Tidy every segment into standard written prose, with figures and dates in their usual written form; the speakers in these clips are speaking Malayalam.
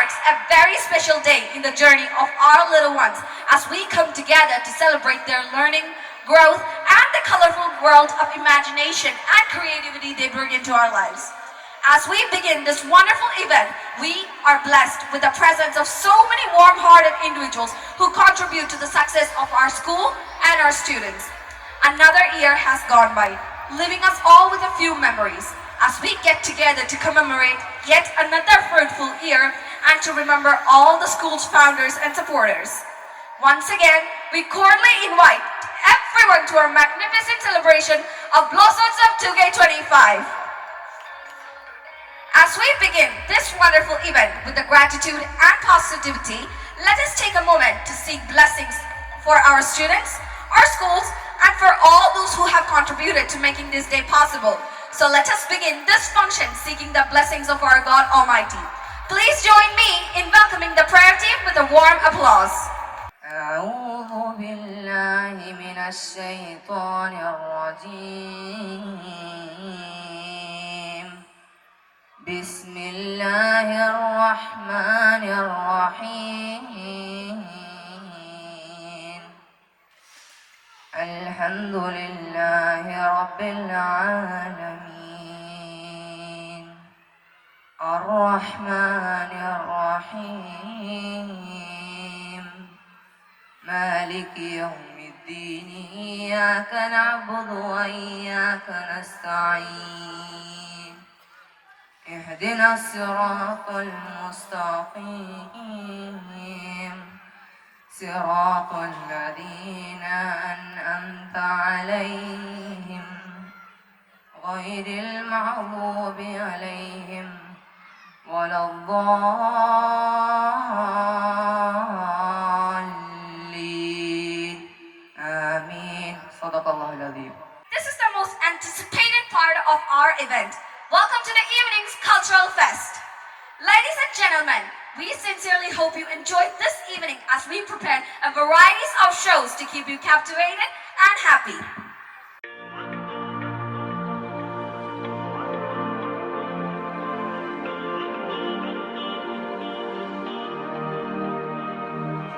marks a very special day in the journey of our little ones as we come together to celebrate their learning, growth, and the colorful world of imagination and creativity they bring into our lives. As we begin this wonderful event, we are blessed with the presence of so many warm-hearted individuals who contribute to the success of our school and our students. Another year has gone by, leaving us all with a few memories as we get together to commemorate yet another fruitful year and to remember all the school's founders and supporters. Once again, we cordially invite everyone to our magnificent celebration of Blossoms of 2K25. As we begin this wonderful event with the gratitude and positivity, let us take a moment to seek blessings for our students, our schools, and for all those who have contributed to making this day possible. So let us begin this function seeking the blessings of our God Almighty. Please join me in welcoming the prayer team with a warm applause. أعوذ بالله من الشيطان الرجيم بسم الله الرحمن الرحيم الحمد لله رب العالمين الرحمن الرحيم مالك يوم الدين إياك نعبد وإياك نستعين اهدنا الصراط المستقيم صراط الذين أنعمت عليهم غير المغضوب عليهم ولا الضالين آمين صدق الله العظيم. This is the most anticipated part of our event. Welcome to the evening's Cultural Fest. Ladies and gentlemen, we sincerely hope you enjoyed this evening as we prepare a variety of shows to keep you captivated and happy.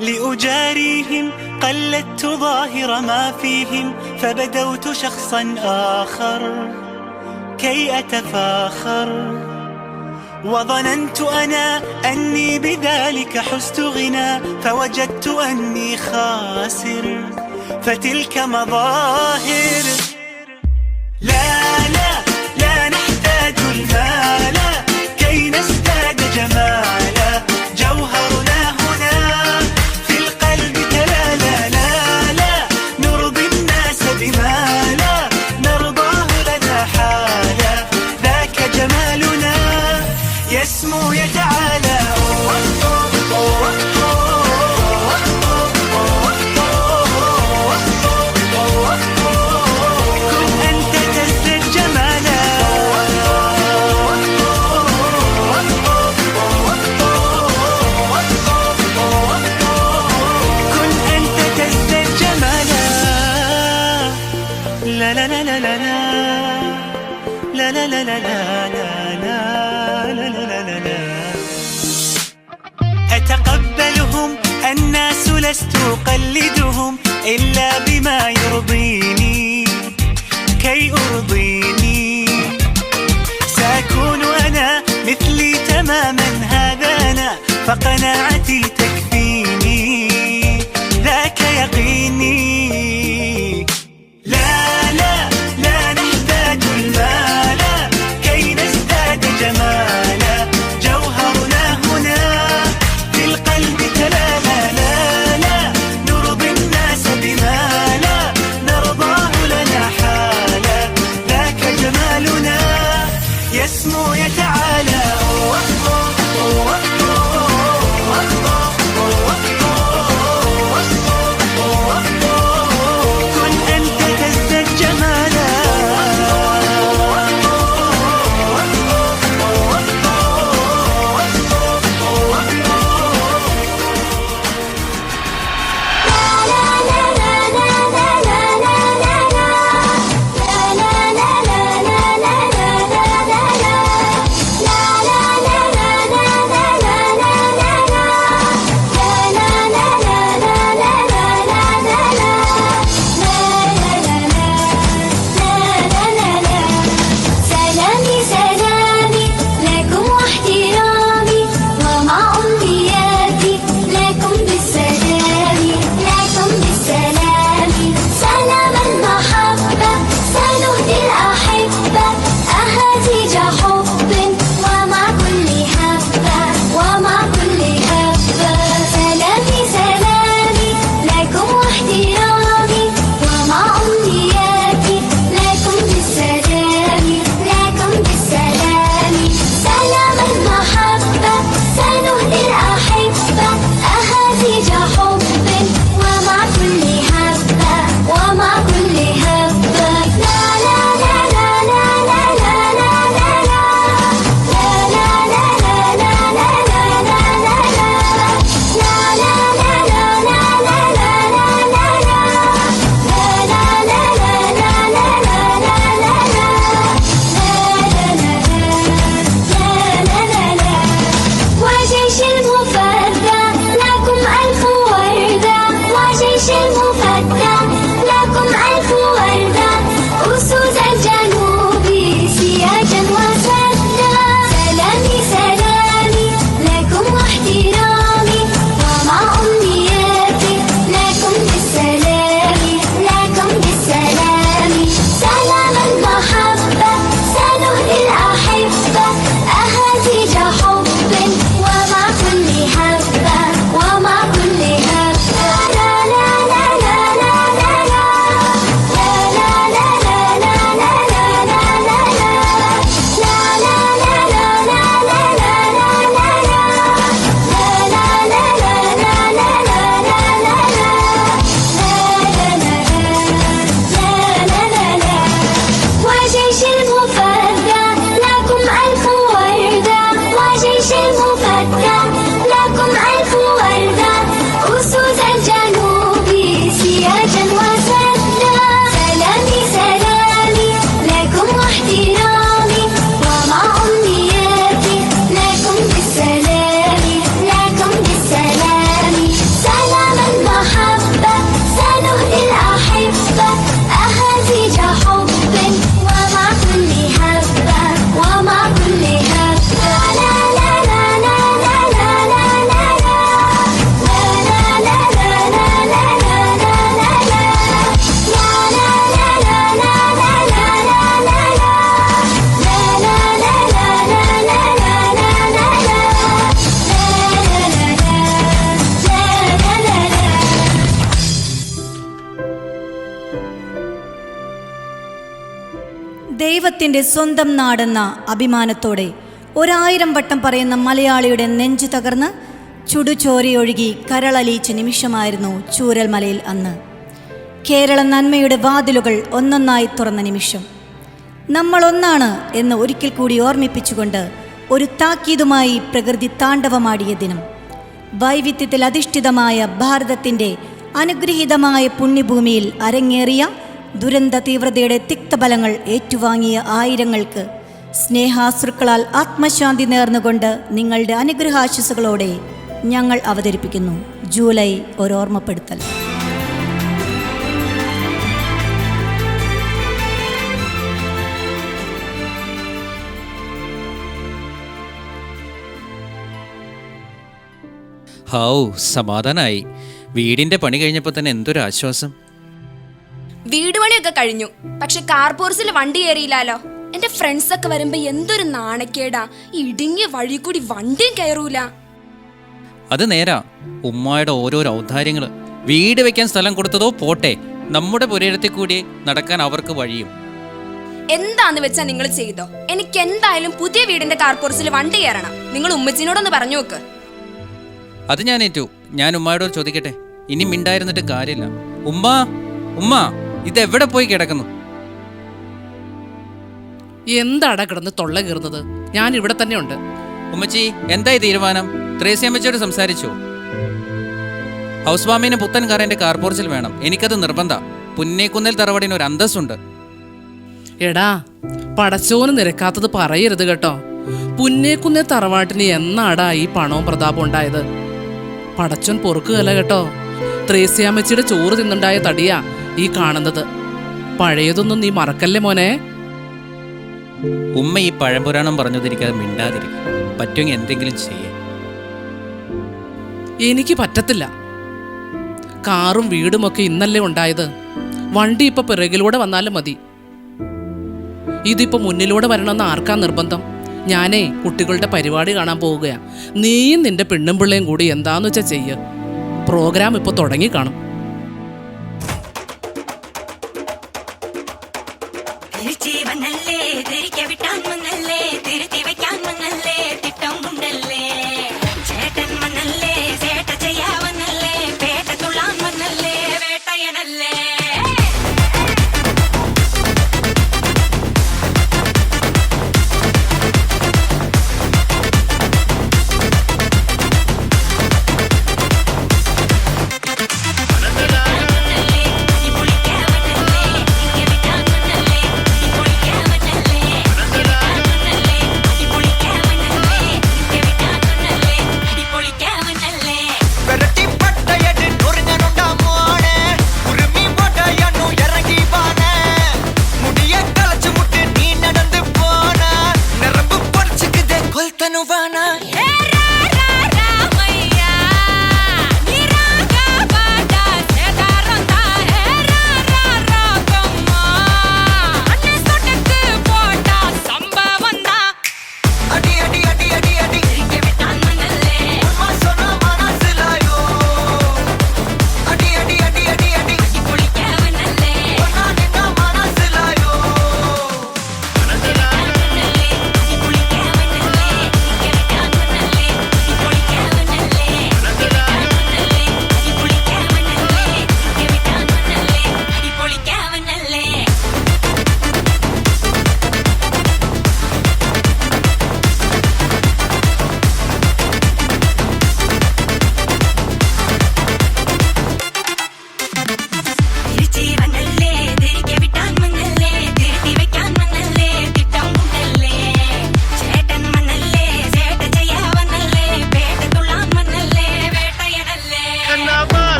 لأجاريهم قلدت ظاهر ما فيهم فبدوت شخصا آخر كي أتفاخر وظننت أنا أني بذلك حزت غنى فوجدت أني خاسر فتلك مظاهر لا لا لا نحتاج المال كي نزداد جمالا جوهرنا هنا في القلب تلالا لا لا نرضي الناس بما لا نرضاه لنا حالا ذاك جمالنا يسمو يتعالى كن أنت تزداد جمالا كن أنت تزداد جمالا لا لا لا لا لا لا لا لا لا لا لا أتقبلهم الناس لست أقلدهم إلا بما يرضيني كي أرضيني سأكون أنا مثلي تماما هذا أنا فقناعتي تكفيني ذاك يقيني لا لا لا نحتاج المال كي نزداد جمالا جوهرنا هنا في القلب تلالا لا لا نرضي الناس بما لا نرضاه لنا حالا ذاك جمالنا يسمو يتعالى ദൈവത്തിൻ്റെ സ്വന്തം നാടെന്ന അഭിമാനത്തോടെ 1000 വട്ടം പറയുന്ന മലയാളിയുടെ നെഞ്ചു തകർന്ന് ചുടുചോരയൊഴുകി കരളലിയിച്ച നിമിഷമായിരുന്നു ചൂരൽമലയിൽ അന്ന്. കേരള നന്മയുടെ വാതിലുകൾ ഒന്നൊന്നായി തുറന്ന നിമിഷം. നമ്മൾ ഒന്നാണ് എന്ന് ഒരിക്കൽ കൂടി ഓർമ്മിപ്പിച്ചുകൊണ്ട് ഒരു താക്കീതുമായി പ്രകൃതി താണ്ഡവമാടിയ ദിനം. വൈവിധ്യത്തിൽ അധിഷ്ഠിതമായ ഭാരതത്തിൻ്റെ അനുഗ്രഹീതമായ പുണ്യഭൂമിയിൽ അരങ്ങേറിയ ദുരന്ത തീവ്രതയുടെ തിക്തഫലങ്ങൾ ഏറ്റുവാങ്ങിയ ആയിരങ്ങൾക്ക് സ്നേഹാശ്രുക്കളാൽ ആത്മശാന്തി നേർന്നുകൊണ്ട് നിങ്ങളുടെ അനുഗ്രഹാശിസുകളോടെ ഞങ്ങൾ അവതരിപ്പിക്കുന്നു ജൂലൈ ഒരോർമ്മപ്പെടുത്തൽ. ഹൗ സമാധാനായി. വീടിന്റെ പണി കഴിഞ്ഞപ്പോൾ തന്നെ എന്തൊരു ആശ്വാസം. വീട് പണിയൊക്കെ കഴിഞ്ഞു, പക്ഷെ കാർപോർസിൽ വണ്ടി കയറിയില്ലാലോ. എന്റെ ഫ്രണ്ട്സ് ഒക്കെ വരുമ്പോ എന്തൊരു നാണക്കേടാ. ഇടുങ്ങിയ വഴി കൂടി വണ്ടിയും കയറൂല. അത് നേരാ. ഉമ്മായുടെ ഓരോരോ ഔദാര്യങ്ങള്. വീട് വെക്കാൻ സ്ഥലം കൊടുത്തതോ പോട്ടെ, നമ്മുടെ പുരയിടത്തിൽ കൂടി നടക്കാൻ അവർക്ക് വഴിയും. എന്താന്ന് വെച്ചാ നിങ്ങൾ ചെയ്തോ. എനിക്ക് എന്തായാലും പുതിയ വീടിന്റെ കാർപോർസിൽ വണ്ടി കയറണം. നിങ്ങൾ ഉമ്മച്ചിനോടൊന്ന് പറഞ്ഞു നോക്ക്. അത് ഞാൻ ഏറ്റു. ഞാൻ ഉമ്മായോട് ചോദിക്കട്ടെ. ഇനി മിണ്ടായിരുന്നിട്ട് കാര്യമില്ല. ഉമ്മ ഇതെവിടെ പോയി കിടക്കുന്നു? എന്താടാ കിടന്ന് തൊള്ള കീറുന്നത്? ഞാൻ ഇവിടെ തന്നെ ഉണ്ട്. ഉമ്മച്ചി, എന്തായി തീരുമാനം? ത്രേസ്യമ്മച്ചയോട് സംസാരിച്ചോ? ഹൗസ് വാമിന് പുത്തൻ കാർ എന്റെ കാർപോർച്ചിൽ വേണം. എനിക്കത് നിർബന്ധ. പുന്നേക്കുന്നേൽ തറവാടിന് ഒരു അന്തസ്സുണ്ട്. എടാ, പടച്ചോന് നിരക്കാത്തത് പറയരുത് കേട്ടോ. പുന്നേക്കുന്നേ തറവാട്ടിന് എന്നാടാ ഈ പണവും പ്രതാപം ഉണ്ടായത്? പടച്ചോൻ പൊറുക്കുകയല്ല കേട്ടോ. ത്രേസ്യാമ്മച്ചിയുടെ ചോറ് തിന്നുണ്ടായ തടിയാ ഈ കാണുന്നത്. പഴയതൊന്നും നീ മറക്കല്ലേ മോനെ. ഉമ്മ ഈ പഴംപുരാണം പറഞ്ഞതിരിക്കാതെ മിണ്ടാതിരിക്കും. പറ്റുമെങ്കിൽ എന്തെങ്കിലും ചെയ്യേ. എനിക്ക് പറ്റത്തില്ല. കാറും വീടുമൊക്കെ ഇന്നല്ലേ ഉണ്ടായത്. വണ്ടി ഇപ്പൊ പിറകിലൂടെ വന്നാലും മതി. ഇതിപ്പോ മുന്നിലൂടെ വരണമെന്ന് ആർക്കാ നിർബന്ധം? ഞാനേ കുട്ടികളുടെ പരിപാടി കാണാൻ പോവുകയാ. നീയും നിന്റെ പെണ്ണും പിള്ളയും കൂടി എന്താന്ന് വെച്ചാ ചെയ്യ. പ്രോഗ്രാം ഇപ്പൊ തുടങ്ങി കാണും.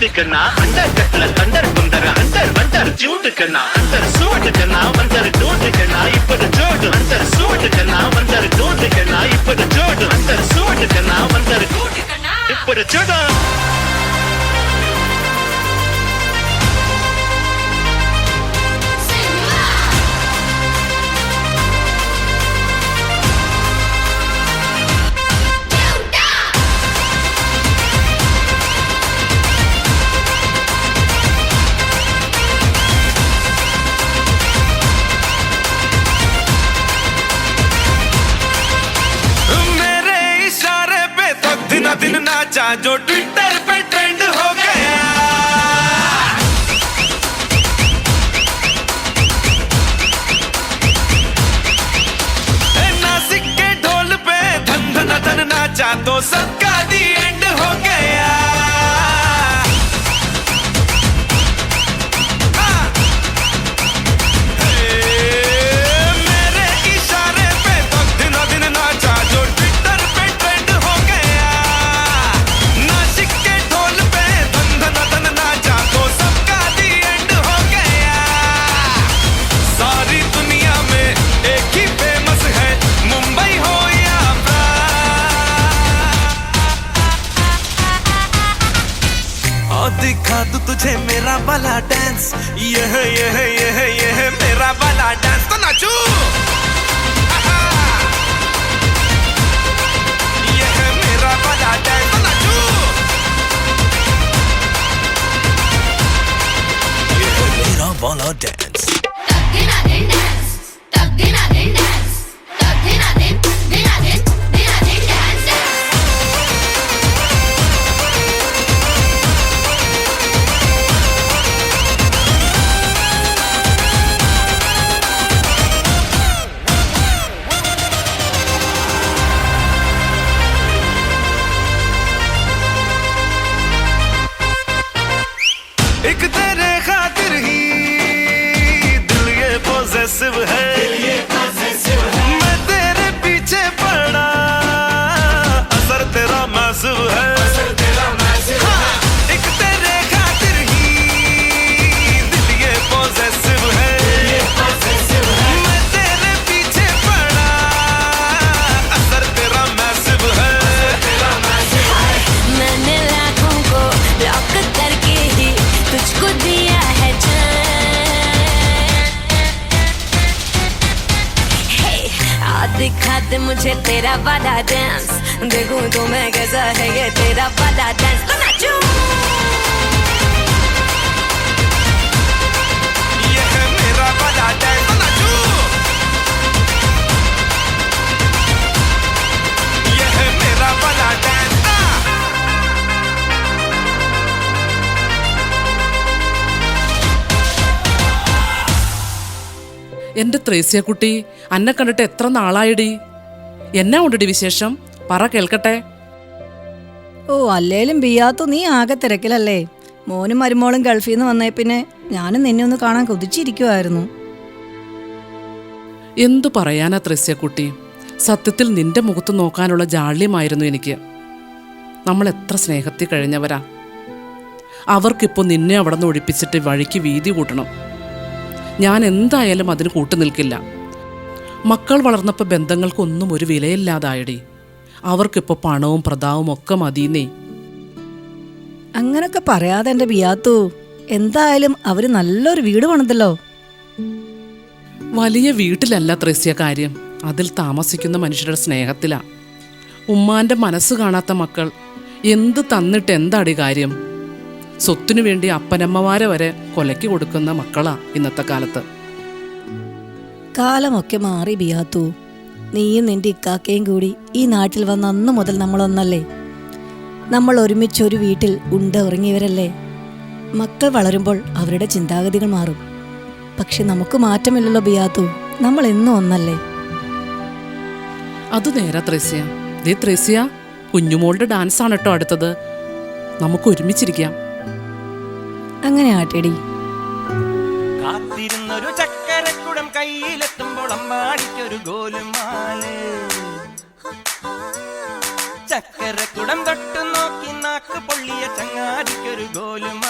झूठ करना अंदर कतल अंदर बंदर अंदर बंदर झूठ करना अंदर सूट करना अंदर ढूंढ करना इपड़ जोड़ अंदर सूट करना अंदर ढूंढ करना इपड़ जोड़ अंदर सूट करना अंदर ढूंढ करना इपड़ जोड़ दिन नाचा जो ट्विटर पे ट्रेंड हो गया नासिक के ढोल पे धन धन धन नाचा तो सबका दी एंड हो गया मेरे इशारे पे तो दिन दिन नाचा जो ट्विटर पे ट्रेंड हो गया दिखा दूं तुझे मेरा वाला डांस ये मेरा वाला डांस तो नाचू ये मेरा वाला डांस तो नाचू ये मेरा वाला डांस एक तेरे खातिर ही दिल ये पॉसेसिव है मैं तेरे पीछे पड़ा असर तेरा मैसिव है हाँ, एक तेरे खातिर ही दिल ये पॉसेसिव है मैं तेरे पीछे पड़ा असर तेरा मैसिव है मैंने लाखों को ब्लॉक करके ही तुझको दिया है दिखा दे मुझे तेरा वाला डांस देखूं तो मैं कैसा है ये तेरा वाला डांस तो नाचूं ये है मेरा वाला डांस तो नाचू ये है मेरा वाला डांस എൻ്റെ ത്രേസ്യക്കുട്ടി, അന്നെ കണ്ടിട്ട് എത്ര നാളായിടി? എന്നാ ഉണ്ടടി വിശേഷം? പറ കേൾക്കട്ടെ. ഓ അല്ലേലും ബിയാത്തു നീ ആകെ തിരക്കിലല്ലേ. മോനും മരുമോളും ഗൾഫിൽ നിന്ന് വന്നേ പിന്നെ ഞാനും നിന്നെ ഒന്ന് കാണാൻ കൊതിച്ചിരിക്കുമായിരുന്നു. എന്തു പറയാനാ ത്രേസ്യക്കുട്ടി, സത്യത്തിൽ നിന്റെ മുഖത്ത് നോക്കാനുള്ള ജാള്യമായിരുന്നു എനിക്ക്. നമ്മൾ എത്ര സ്നേഹത്തിൽ കഴിഞ്ഞവരാ. അവർക്കിപ്പോൾ നിന്നെ അവിടെ നിന്ന് ഒഴിപ്പിച്ചിട്ട് വഴിക്ക് വീതി കൂട്ടണം. ഞാൻ എന്തായാലും അതിന് കൂട്ടു നിൽക്കില്ല. മക്കൾ വളർന്നപ്പോൾ ബന്ധങ്ങൾക്കൊന്നും ഒരു വിലയില്ലാതായടി. അവർക്കിപ്പോൾ പണവും പ്രതാവും ഒക്കെ മതിയെന്നേ. അങ്ങനൊക്കെ പറയാതെ എൻ്റെ ബിയാത്തു, എന്തായാലും അവര് നല്ലൊരു വീട് പണിതല്ലോ. വലിയ വീട്ടിലല്ല ത്രേസ്യ കാര്യം, അതിൽ താമസിക്കുന്ന മനുഷ്യരുടെ സ്നേഹത്തിലാ. ഉമ്മാന്റെ മനസ്സ് കാണാത്ത മക്കൾ എന്ത് തന്നിട്ട് എന്താടി കാര്യം? സ്വത്തിനു വേണ്ടി അപ്പനമ്മമാരെ വരെ കൊലയ്ക്ക് കൊടുക്കുന്ന മക്കളാ ഇന്നത്തെ കാലത്ത്. കാലമൊക്കെ മാറി ബിയാത്തു. നീയും നിന്റെ ഇക്കാക്കയും കൂടി ഈ നാട്ടിൽ വന്ന അന്ന് മുതൽ നമ്മളൊന്നല്ലേ. നമ്മൾ ഒരുമിച്ചൊരു വീട്ടിൽ ഉറങ്ങിയവരല്ലേ. മക്കൾ വളരുമ്പോൾ അവരുടെ ചിന്താഗതികൾ മാറും. പക്ഷെ നമുക്ക് മാറ്റമില്ലല്ലോ ബിയാത്തു, നമ്മൾ എന്നും ഒന്നല്ലേ. അത് നേരാ ത്രേസ്യ. ദേ ത്രേസ്യ, കുഞ്ഞുമോളുടെ ഡാൻസ് ആണ് കേട്ടോ അടുത്തത്. നമുക്ക് ഒരുമിച്ചിരിക്കാം. അങ്ങനെ ആട്ടെടി. കാത്തിരുന്നൊരു ചക്കരക്കുടം കയ്യിലെത്തുമ്പോൾ അമ്പാടിക്കൊരു ഗോലുമാല്. ചക്കരക്കുടം തൊട്ടു നോക്കി നാക്ക് പൊള്ളിയ ചങ്ങാതിക്കൊരു ഗോലുമാല്.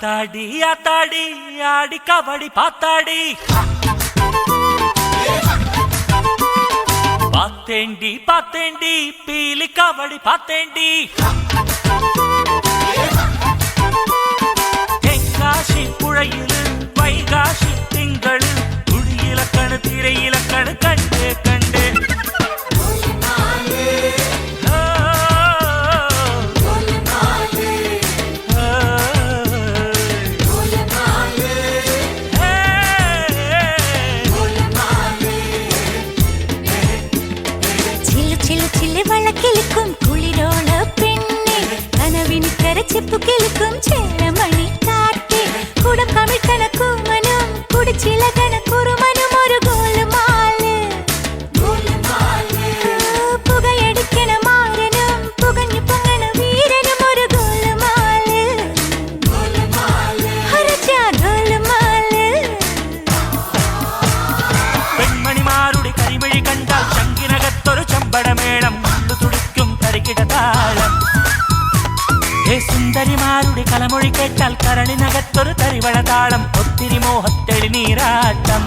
ஆத்தாடி ஆத்தாடி ஆடி கபடி பாத்தாடி பாத்தேண்டி பாத்தேண்டி பீலி கபடி பாத்தேண்டி தென்காசி புழையிலு வைகாசி திங்களு குடியிலக்கணு திரையிலக்கணு கண்டு கண்டு കിളിക്കും കുളിരോള പെണ്ണെ കനവിന് കരച്ചിപ്പു കിളിക്കും ചേലമണി കാറ്റേ കുടം കമിഴ്ത്തണ കൂമനും കുടിച്ചിലകണ കുറുമനും ഒരു ഗോലുമാല് പുകയടിക്കണ മാരനും പുകഞ്ഞു പൊങ്ങണ വീരനും ഒരു ഗോലുമാല് ഗോലുമാല് പെൺമണിമാരുടെ കരിമഴി കണ്ടാൽ ചങ്കിനകത്തൊരു ചമ്പടമേളം സുന്ദരിമാരുടെ കലമൊഴി കേട്ടാൽ കരളിനകത്തൊരു തരിവള താളം ഒത്തിരി മോഹത്തെളി നീരാട്ടം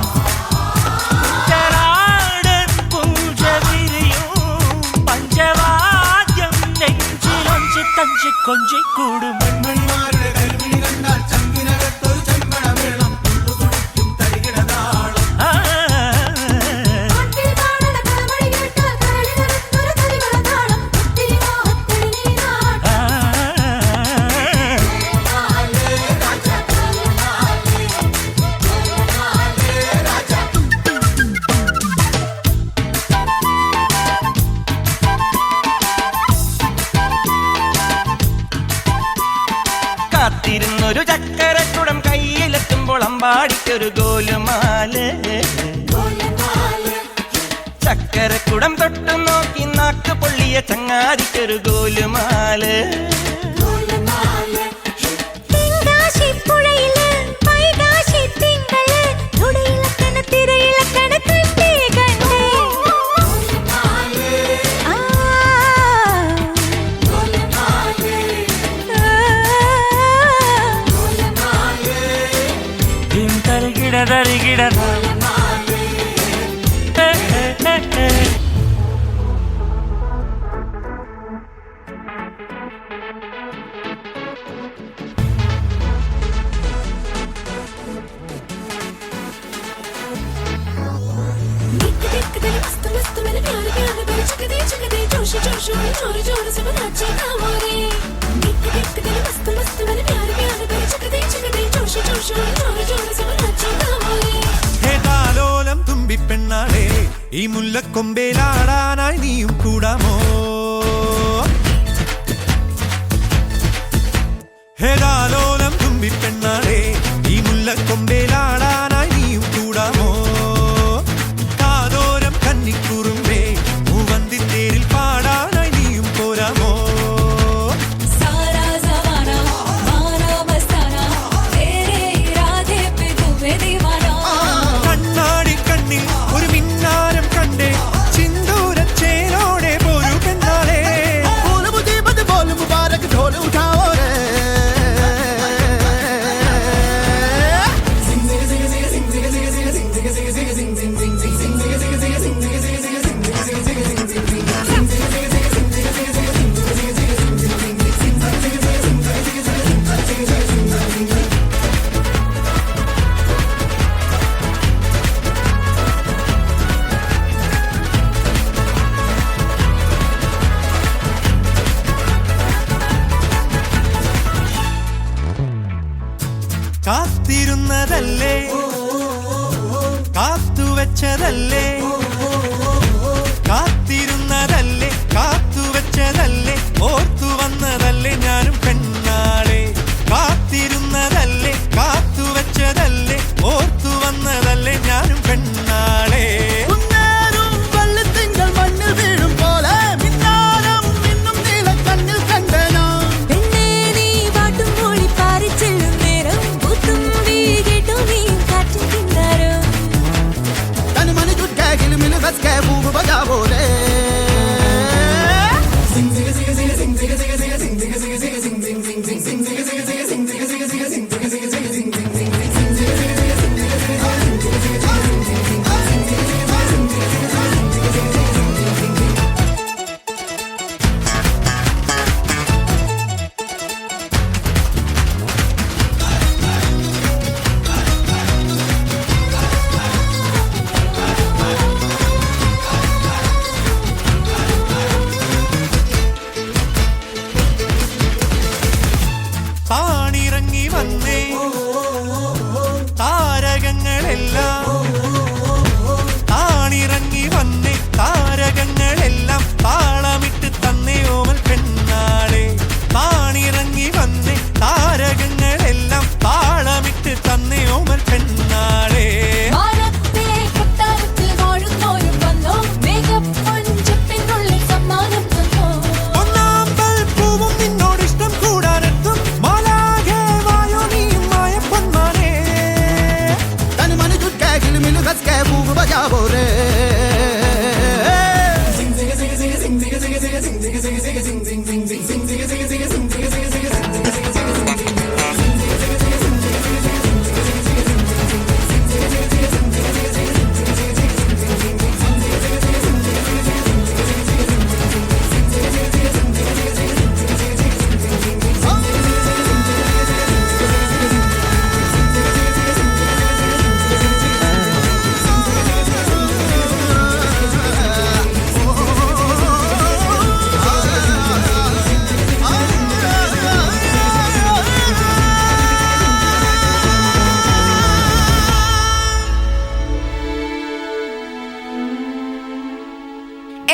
പഞ്ചവാദ്യം നെഞ്ചിലൊഞ്ചി തഞ്ചി കൊഞ്ചി കൂടും കാത്തിരുന്നൊരു ചക്കരക്കുടം കയ്യിലെത്തുമ്പോൾ അമ്പാടിക്കൊരു ഗോലുമാല് ചക്കരക്കുടം തൊട്ടു നോക്കി നാക്ക് പൊള്ളിയ ചങ്ങാതിക്കൊരു ഗോലുമാല് തുമ്പിപ്പെണ്ണാളെ ഈ മുല്ലക്കൊമ്പേലാടാനായി നീയും കൂടാമോ ഹേതാലോലം തുമ്പിപ്പെണ്ണാളെ ഈ മുല്ലക്കൊമ്പേലാടാനായി നീയും കൂടാമോ കാതോരം കന്നിക്കുറുമ്പേ മൂവന്തിത്തേരിൽ പാടാനായി നീയും പോരാമോ കണ്ണാടി കണ്ണിൽ ഒരു മിന്നാരം കണ്ടേ ചിന്തൂരച്ചേലോടെ പോരു പെണ്ണാളെ കാത്തിരുന്നതല്ലേ കാത്തുവെച്ചതല്ലേ കാത്തിരുന്നതല്ലേ കാത്തുവെച്ചതല്ലേ ഓർത്തു വന്നതല്ലേ ഞാനും പെണ്ണാളെ കാത്തിരുന്നതല്ലേ കാത്തുവെച്ചതല്ലേ ഓർത്തു വന്നതല്ലേ ഞാനും പെണ്ണാളെ മണ്ണിൽ വീഴും പോലെ മിന്നാരം മിന്നും നീല കണ്ണിൽ കണ്ടനോ പെണ്ണേ നീ പാട്ടും മൂളി പാറിച്ചെല്ലും നേരം പുത്തും വീ കേട്ടു നീ കാറ്റിൽ കിന്നാരം തനുമണി ചുറ്റാകിലും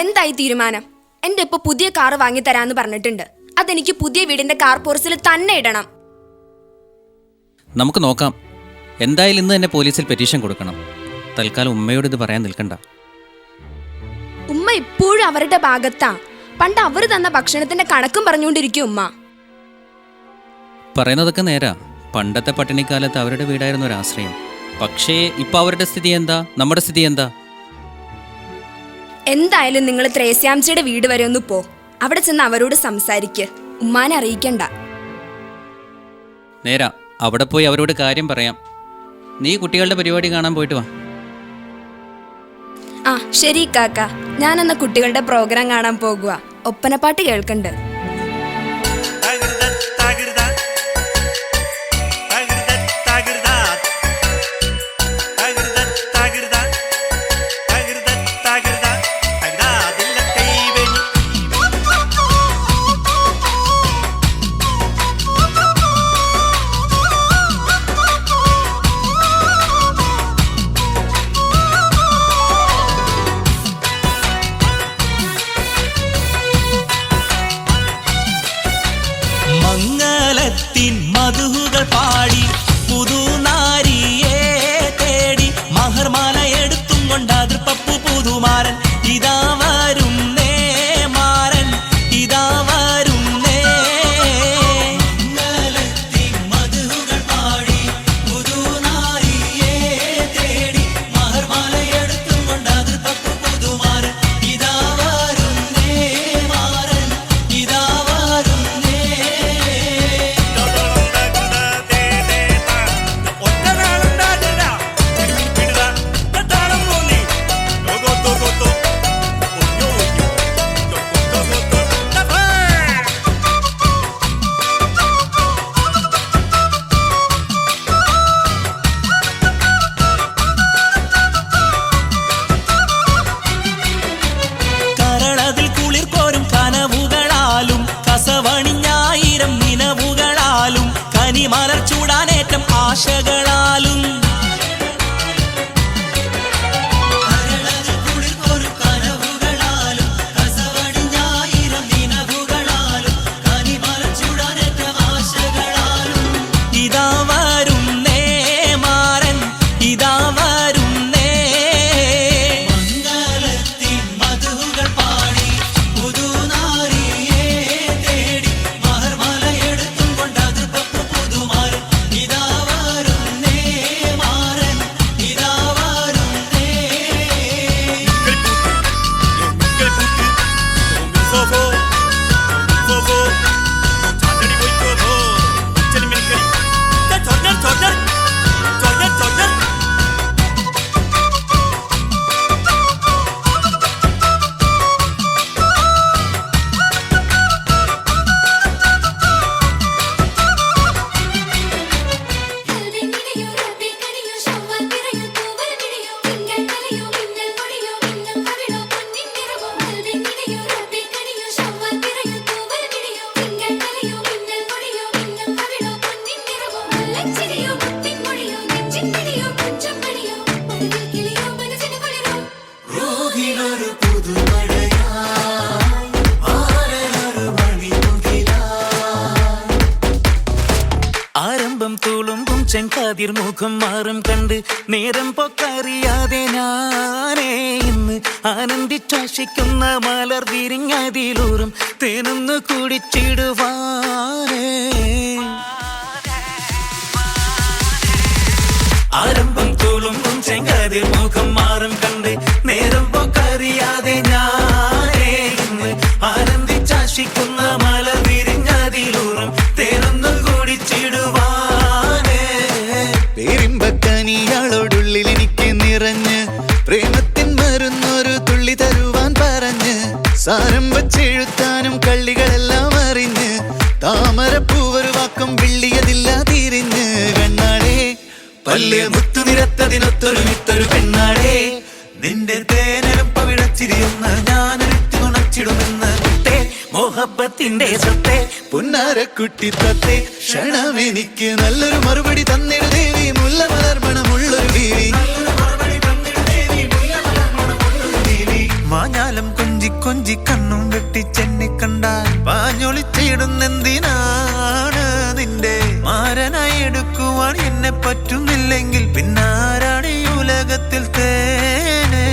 എന്തായി തീരുമാനം? എന്റെ ഇപ്പൊ പുതിയ കാറ് വാങ്ങിത്തരാന്ന് പറഞ്ഞിട്ടുണ്ട്. അതെനിക്ക് പുതിയ വീടിന്റെ കാർപോർസിൽ തന്നെ ഇടണം. നമുക്ക് നോക്കാം. എന്തായാലും ഇന്ന് തന്നെ പോലീസിൽ പെറ്റീഷൻ കൊടുക്കണം. തൽക്കാലം ഉമ്മയോട് ഇത് പറയാൻ നിൽക്കണ്ട. ഉമ്മ ഇപ്പോഴും അവരുടെ ഭാഗത്താ. പണ്ട് അവര് തന്ന ഭക്ഷണത്തിന്റെ കണക്കും പറഞ്ഞുകൊണ്ടിരിക്കും ഉമ്മ. പറയുന്നതൊക്കെ നേരാ. പണ്ടത്തെ പട്ടിണിക്കാലത്ത് അവരുടെ വീടായിരുന്നു ഒരു ആശ്രയം. പക്ഷേ ഇപ്പൊ അവരുടെ സ്ഥിതി എന്താ, നമ്മുടെ സ്ഥിതി എന്താ? എന്തായാലും നിങ്ങൾ ത്രേസ്യാംജിയുടെ വീട് വരെ ഒന്ന് പോ. അവിടെ ചെന്ന് അവരോട് സംസാരിക്ക്. ഉമ്മാനെ അറിയിക്കണ്ട. നേരാ, അവിടെ പോയി അവരോട് കാര്യം പറയാം. നീ കുട്ടികളുടെ പരിപാടി കാണാൻ പോയിട്ട് വാ. ആ ശരി കാക്ക, ഞാനെന്ന കുട്ടികളുടെ പ്രോഗ്രാം കാണാൻ പോകുക. ഒപ്പനപ്പാട്ട് കേൾക്കണ്ട്. മംഗളത്തിൻ മധുകൾ പാടി പുതുനാരിയെ തേടി മഹർമാല എടുത്തും കൊണ്ടാതിർ പപ്പു പുതുമാരൻ ഇതാ വരുന്നേ മാരൻ ഇതാ വരുന്നേ. മംഗളത്തിൻ മധുകൾ പാടി പുതുനാരിയെ തേടി മഹർമാല എടുത്തും കൊണ്ടാതിർ പപ്പു പുതുമാരൻ ഇതാ വരുന്നേ മാരൻ ഇതാ വരുന്നേ. കരളതിൽ കുളിർ കോരും കനവുകളാലും കസവണിഞ്ഞായിരം നിലവുകളാലും കനിമലർ ചൂടാനേറ്റം ആശകളാലും ഇതാ വരുന്നേ മാരൻ ഇതാ വരുന്നേ. മംഗളത്തിൻ മധുകൾ പാടി പുതുനാരിയെ തേടി മഹർമാല എടുത്തും കൊണ്ടാതിർ പപ്പു പുതുമാരൻ ഇതാ വരുന്നേ മാരൻ ഇതാ വരുന്നേ. ആരംഭം തുളുമ്പും ചെങ്കതിർ മുഖം മാറും കണ്ട് നേരം പൊക്കറിയാതെ ഞാനേ ഇന്ന് ആനന്ദിച്ചാശിക്കുന്ന മലർ വിരിഞ്ഞതിലൂറും തേനൊന്നു കുടിച്ചിടുവാനേ. ആരംഭം തുളുമ്പും ചെങ്കതിർ മുഖം മാറും കണ്ട് നേരം പൊക്കറിയാതെ ഞാനേ ഇന്ന് ആനന്ദിച്ചാശിക്കുന്ന മലർ വിരിഞ്ഞതിലൂറും തേനൊന്നു കുടിച്ചിടുവാനേ. പേരിമ്പക്കനിയാളോടുള്ളിൽ എനിക്ക് നിറഞ്ഞ് പ്രേമത്തിൻ മരുന്നൊരു തുള്ളി തരുവാൻ പറഞ്ഞ് സാരം വച്ചെഴുത്താനും കള്ളികളെല്ലാം അറിഞ്ഞ് താമരപ്പൂവൊരു വാക്കം വിള്ളിയതില്ല തിരിഞ്ഞ് കണ്ണാടേ പല്ല് മുത്തു നിരത്തതിനൊത്തൊരു മിത്തൊരു പെണ്ണാടേ നിന്റെ തേനലും പവിഴച്ചിരിയൊന്ന് ഞാനൊരുത്തി ഉണച്ചിടുമെന്ന് കുട്ടേ മോഹബത്തിന്റെ സ്വത്തെ പുന്നാരക്കുട്ടി തത്തെ ക്ഷണമെനിക്ക് നല്ലൊരു മറുപടി തന്നിടു ദേവി മുല്ല മലർമണമുള്ളൊരു ദേവി മാഞ്ഞാലം കൊഞ്ചി കൊഞ്ചി കണ്ണും വെട്ടി ചെന്നി കണ്ടാൽ പാഞ്ഞൊളിച്ചിടുന്നെന്തിനാണ് നിന്റെ മാരനായി എടുക്കുവാൻ എന്നെ പറ്റുന്നില്ലെങ്കിൽ പിന്നാരാണ് ഈ ഉലകത്തിൽ തേനേ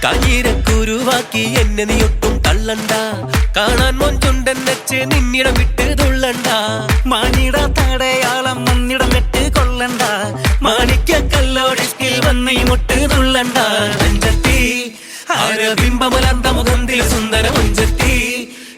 കാഞ്ഞിരക്കുരുവാക്കി എന്നെ നീ ഒട്ടും തള്ളണ്ട കാണാൻ മൊഞ്ചുണ്ടെന്നച്ച് നിന്നിടം വിട്ട് തുള്ളണ്ട മാനിട തടയാളം മണ്ണിടം വെട്ട് കൊള്ളണ്ട മാണിക്ക കല്ലോടിസ്കിൽ വന്ന് മുട്ട് തുള്ളണ്ട നെഞ്ചത്തി ആരബിംബമലർന്ന മുഖന്തിൽ സുന്ദര മുഞ്ചത്തി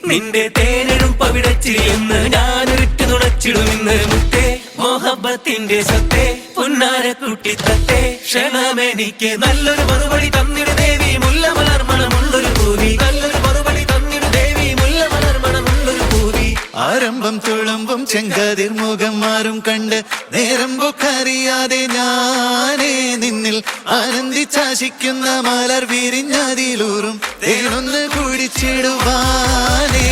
നിന്റെ തേനെഴും പവിടച്ചിരിയെന്ന് ഞാനൊരുറ്റ് നുണച്ചിടുമെന്ന് മുട്ടേ മോഹബത്തിന്റെ സത്തേ പുന്നാര കൂട്ടിത്തത്തെ ക്ഷണമെനിക്ക് നല്ലൊരു മറുപടി തന്നിട ദേവി മുല്ലമലർമണമുള്ളൊരു പൂവി നല്ലൊരു മറുപടി തന്നിട ദേവി മുല്ലമലർമണമുള്ളൊരു പൂവി ആരംഭം തുളുമ്പും ചെങ്കതിർ മുഖം മാറും കണ്ട് നേരം പൊക്കറിയാതെ ഞാനേ നിന്നിൽ ആനന്ദിച്ചാശിക്കുന്ന മലർ വിരിഞ്ഞതിലൂറും തേനൊന്ന് കുടിച്ചിടുവാനേ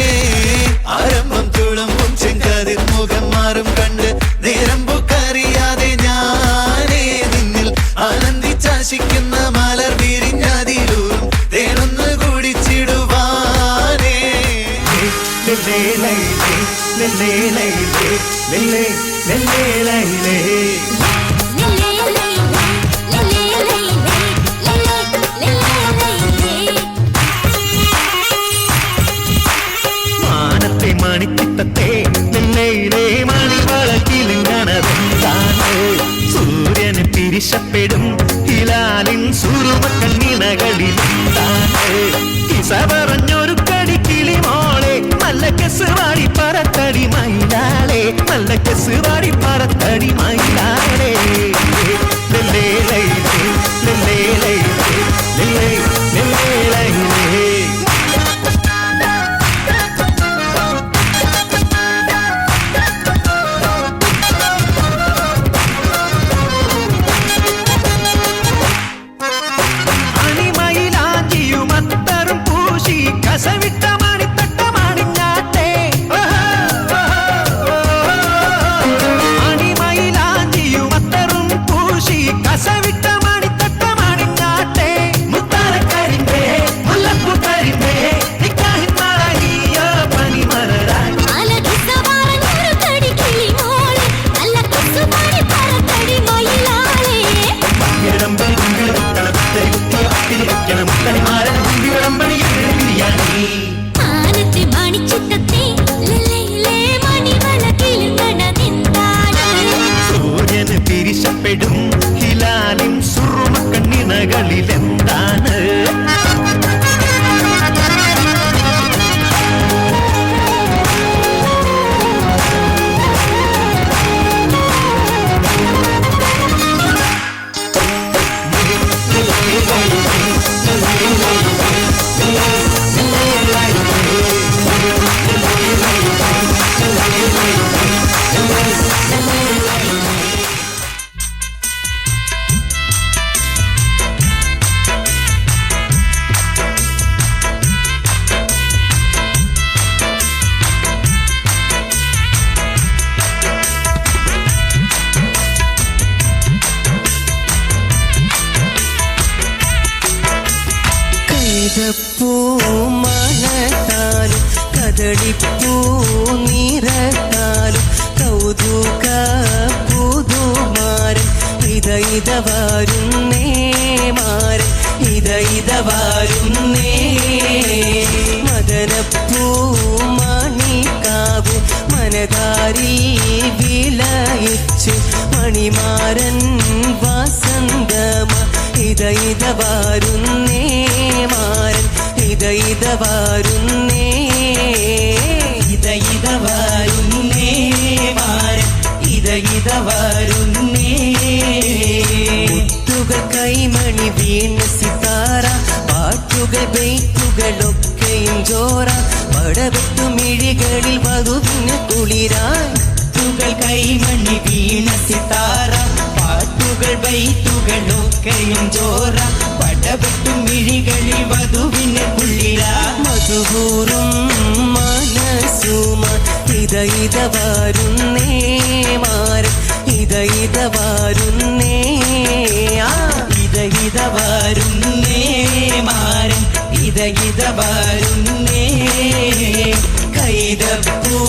ആരംഭം തുളുമ്പും ചെങ്കതിർ മുഖം മാറും കണ്ട് നേരം പൊക്കറിയാതെ ഞാനേ നിന്നിൽ ആനന്ദിച്ചാശിക്കുന്ന മലർ വിരിഞ്ഞതിലൂറും തേനൊന്ന് കുടിച്ചിടുവാനേ മാനത്തെ മണിച്ചിത്തത്തെ നെല്ലയിലെ മണിവളക്കിലിങ്ങണതെന്താണ് സൂര്യന് തിരിശപ്പെടും ഹിലാലിൻ സുറുമക്കണ്ണിണകളിലെന്താണ് കിസ പറഞ്ഞൊരു കടി കിളിമോളെ നല്ല കെസുവാടി പറത്തടി മയിലാളെ നല്ല കെസുവാടി പറത്തടി മയിലാളെ അണിമയിലാഞ്ചിയുമത്തറും പൂശി കസവിട്ട മണിത്തട്ട മണിഞ്ഞാട്ടെ അണിമയിലാഞ്ചിയുമത്തറും പൂശി കസവിട്ട മണിത്തട്ട മണിഞ്ഞാട്ടെ മുത്താരക്കരിമ്പേ മുല്ലപ്പൂക്കരിമ്പേ നിക്കാഹിൻ മറകിയ പനിമലരായി സൂര്യന് തിരിശപ്പെടും ഹിലാലിൻ സുറുമക്കണ്ണിണകളിലെന്താണ് കൈതപ്പൂ മണത്താലും കദളിപ്പൂ നിറത്താലും കൗതുക പുതുമാരൻ ഇത വരുന്നേ മാരൻ ഇത വരുന്നേ മദനപ്പൂ മണിക്കാവു മനതാരി വിലയിച്ചു മണിമാരൻ ഇത വരുന്നേ മാരൻ ഇത വരുന്നേ ഇത വരുന്നേ മാരൻ ഇത വരുന്നേ മുത്തുകൾ കൈമണി വീണ സിതാര പാട്ടുകൾ ബെയ്ത്തുകളൊക്കെയും ജോറ പടവെട്ടു മിഴികളിൽ വധുവിന് കുളിരാൻ മുത്തുകൾ കൈമണി വീണ സിതാര പാട്ടുകൾ ബെയ്ത്തുകളൊക്കെയും ജോറ പടവെട്ടു മിഴികളിൽ വധുവിന് കുളിരാ മധുപൂറും മനസ്സുമ ഇത വരുന്നേ മാരൻ ഇത വരുന്നേ ഇത വരുന്നേ മാരൻ ഇത വരുന്നേ കൈതപ്പൂ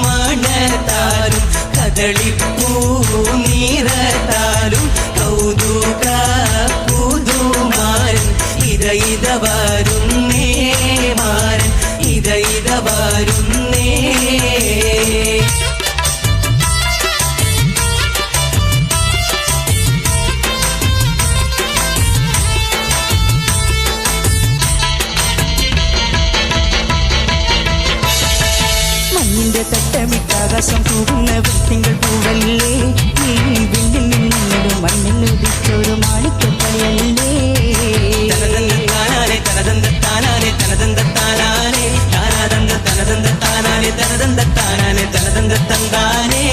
മണത്താലും കദളിപ്പൂ നീറത്താലും കൗതുക പുതുമാരൻ ഇത വരുന്നേ മാരൻ ഇത വരുന്നേ മഞ്ഞിന്റെ തട്ടമിട്ടാകാശം തൂകുന്ന വെട്ടിങ്കൾ പൂവല്ലേ ഈ വിണ്ണിൽ നിന്നൊരു മണ്ണിൽ ഉദിച്ചൊരു മാണിക്കപ്പളിയല്ലേ തനതന്താനാനെ തനതന്താനാനെ തനതന്താനാനെ തനതന്താനാനെ തനതന്താനാനെ തനതന്താനാനെ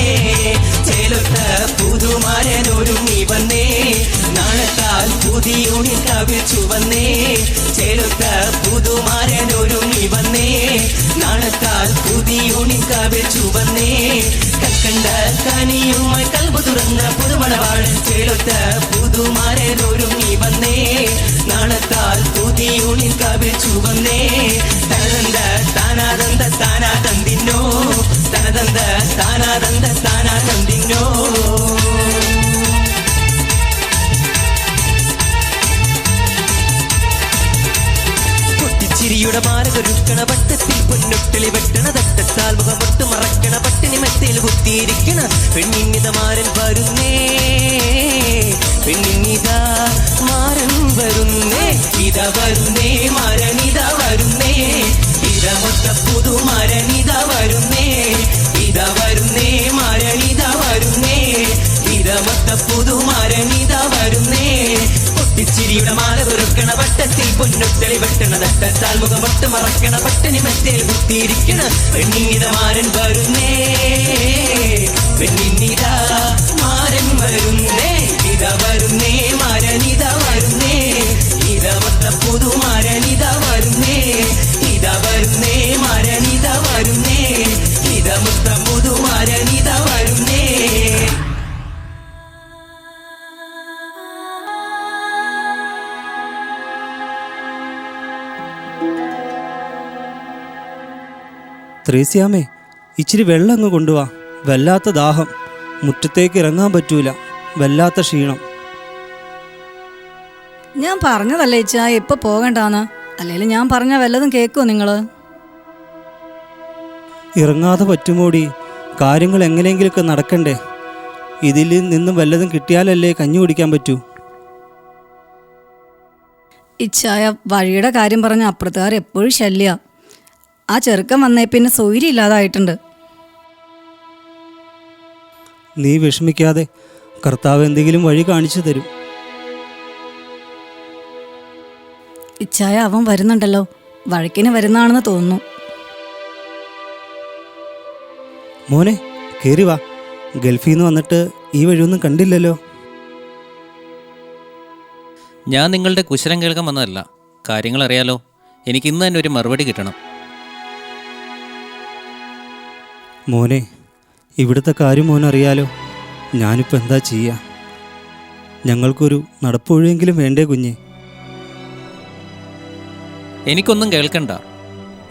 ചേലൊത്ത പുതുമാരനൊരുങ്ങി വന്നേ നാണത്താൽ പുതിയൂണി കവിച്ചു വന്നേ ചേലൊത്ത പുതുമാരനൊരുങ്ങി വന്നേ നാണത്താൽ പുതിയൂണി കവിച്ചു വന്നേ കൽക്കണ്ട കനിയുമായി കൽബ് തുറന്ന പുതുമണവാളൻ ചേലൊത്ത പുതുമാരനൊരുങ്ങി വന്നേ നാണത്താൽ പുതിയൂണി കവിച്ചു വന്നേ തനതന്ത താനാദന്ത താനാദന്തിന്നോ തനതന്ത താനാദന്ത താനാദന്തിന്നോ ചിരിയുടെ മാരകൊരുക്കണ വട്ടത്തിൽ പൊന്നൊട്ടിളി വെട്ടണ തട്ടത്താൽ മുഖമൊട്ട് മറക്കണ പട്ടിണി മെത്തയിൽ കുത്തിയിരിക്കണ പെണ്ണിനിത മാരൻ വരുന്നേ പെണ്ണിനിത മാരൻ വരുന്നേ ഇത വരുന്നേ മാരനിത വരുന്നേ ഇത മൊത്ത പുതുമാരനിത വരുന്നേ ഇത വരുന്നേ മാരനിത വരുന്നേ ഇത മൊത്ത പുതുമാരനിത വരുന്നേ ചിരിയുടെ മാല തുറക്കണ വട്ടത്തിൽ പൊന്നൊട്ടളി വെട്ടണ തട്ടത്താൽ മുഖമൊട്ട് മറക്കണ പട്ടിണി മെത്തേൽ കുത്തിയിരിക്കണ പെണ്ണിനിത മാരൻ വരുന്നേ പെണ്ണിനിത മാരൻ വരുന്നേ ഇത വരുന്നേ മാരനിത വരുന്നേ ഇത മൊത്ത പുതുമാരനിത വരുന്നേ ഇത വരുന്നേ മാരനിത വരുന്നേ ഇത മൊത്ത പുതുമാരനിത വരുന്നേ ത്രേസ്യാമേ ഇച്ചിരി വെള്ളം അങ്ങ് കൊണ്ടുവാ. വല്ലാത്ത ദാഹം, മുറ്റത്തേക്ക് ഇറങ്ങാൻ പറ്റൂല, വല്ലാത്ത ക്ഷീണം. ഞാൻ പറഞ്ഞതല്ലേ ഇച്ചാ ഇപ്പൊ പോകണ്ടാന്ന്. അല്ലെങ്കിലും ഞാൻ പറഞ്ഞ വല്ലതും കേൾക്കുമോ നിങ്ങള്? ഇറങ്ങാതെ പറ്റുമോടി, കാര്യങ്ങൾ എങ്ങനെയെങ്കിലുമൊക്കെ നടക്കണ്ടേ. ഇതിൽ നിന്നും വല്ലതും കിട്ടിയാലല്ലേ കഞ്ഞി കുടിക്കാൻ പറ്റൂ. ഇച്ചായ വഴിയുടെ കാര്യം പറഞ്ഞ അപ്പുറത്തുകാർ എപ്പോഴും ശല്യ. ആ ചെറുക്കൻ വന്നേ പിന്നെ സൗകര്യം ഇല്ലാതായിട്ടുണ്ട്. നീ വിഷമിക്കാതെ, കർത്താവ് എന്തെങ്കിലും വഴി കാണിച്ചു തരും. ഇച്ചായ അവൻ വരുന്നുണ്ടല്ലോ, വഴക്കിന് വരുന്നതാണെന്ന് തോന്നുന്നു. മോനെ കയറി വാ. ഗൾഫിൽ നിന്ന് വന്നിട്ട് ഈ വഴിയൊന്നും കണ്ടില്ലല്ലോ. ഞാൻ നിങ്ങളുടെ കുശലം കേൾക്കാൻ വന്നതല്ല, കാര്യങ്ങൾ അറിയാലോ. എനിക്ക് ഇന്ന് തന്നെ ഒരു മറുപടി കിട്ടണം. മോനെ, ഇവിടുത്തെ കാര്യം മോനറിയാലോ. ഞാനിപ്പോൾ എന്താ ചെയ്യുക? ഞങ്ങൾക്കൊരു നടപ്പുഴയെങ്കിലും വേണ്ടേ കുഞ്ഞെ? എനിക്കൊന്നും കേൾക്കണ്ട.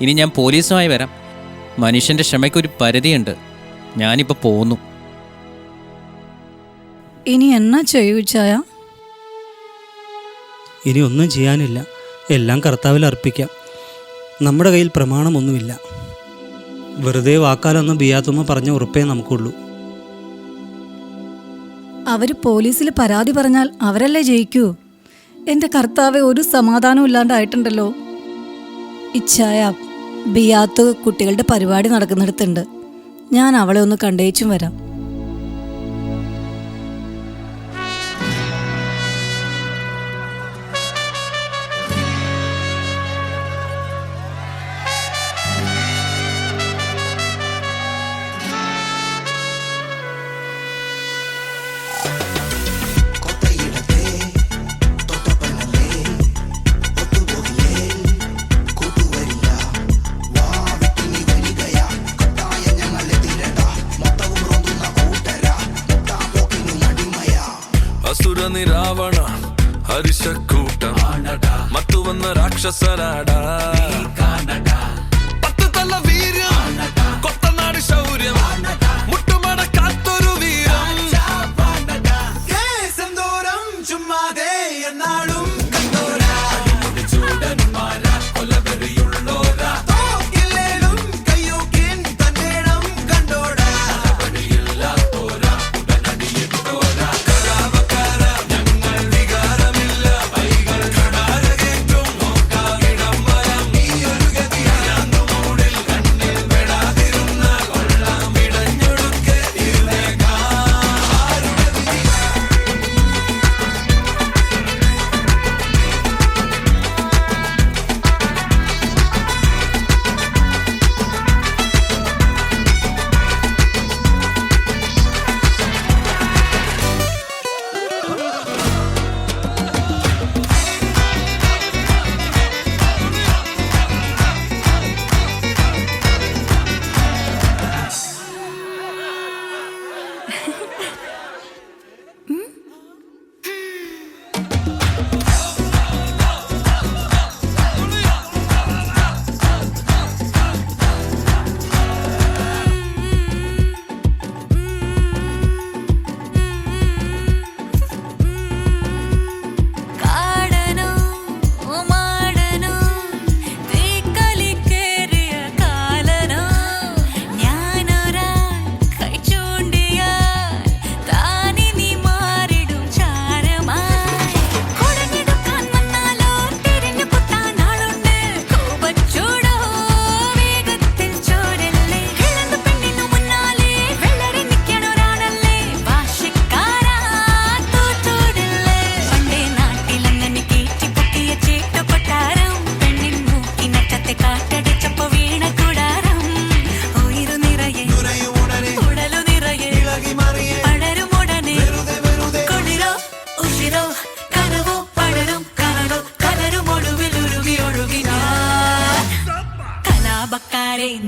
ഇനി ഞാൻ പോലീസുമായി വരാം. മനുഷ്യൻ്റെ ക്ഷമയ്ക്കൊരു പരിധിയുണ്ട്. ഞാനിപ്പോൾ പോന്നു. ഇനി എന്നാ ചെയ്യൂ ചായ? ഇനി ഒന്നും ചെയ്യാനില്ല, എല്ലാം കർത്താവിൽ അർപ്പിക്കാം. നമ്മുടെ കയ്യിൽ പ്രമാണമൊന്നുമില്ല. വെറുതെ വാക്കാലൊന്നും ബിയാത്തുമ്മ പറഞ്ഞ ഉറപ്പേ നമുക്കുള്ളൂ. അവർ പോലീസിൽ പരാതി പറഞ്ഞാൽ അവരല്ലേ ജയിക്കൂ. എൻ്റെ കർത്താവെ, ഒരു സമാധാനം ഇല്ലാണ്ടായിട്ടുണ്ടല്ലോ. ഇച്ഛായ ബിയാത്ത് കുട്ടികളുടെ പരിപാടി നടക്കുന്നിടത്തുണ്ട്. ഞാൻ അവളെ ഒന്ന് കണ്ടേച്ചും വരാം. ಅಸುರನಿ ರಾವಣ ಹರಿಶಕೂಟ ಮತ್ತು ವನ್ನ ರಾಕ್ಷಸರಾಡ പത്ത് തല വീര്യം കൊത്തനാട് ശൗര്യം മുട്ടുമട കാത്തൊരു വീരം സെന്തൂരം ചുമ്മാതെ എന്നാളും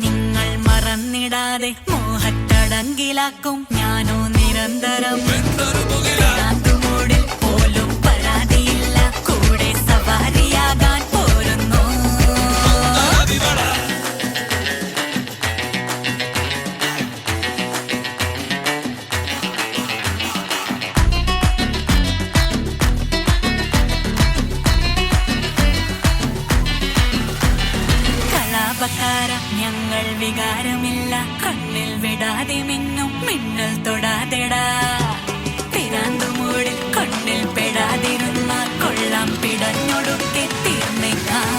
നിങ്ങൾ മറന്നിടാതെ മോഹത്തടങ്കിലാക്കും ഞാനോ നിരന്തരം മൂടിൽ പോലും പരാതിയില്ല കൂടെ സവാരിയാകാൻ പോരുന്നു കലാപക്കാരം ഞങ്ങൾ വികാരമില്ല കണ്ണിൽ വിടാതെ മിന്നും മിന്നൽ തൊടാതെടാ പിരാന്തുമൂടിൽ കണ്ണിൽ പെടാതിരുന്നാൽ കൊള്ളാം പിടഞ്ഞൊടുക്കെ തീർന്നേക്കാം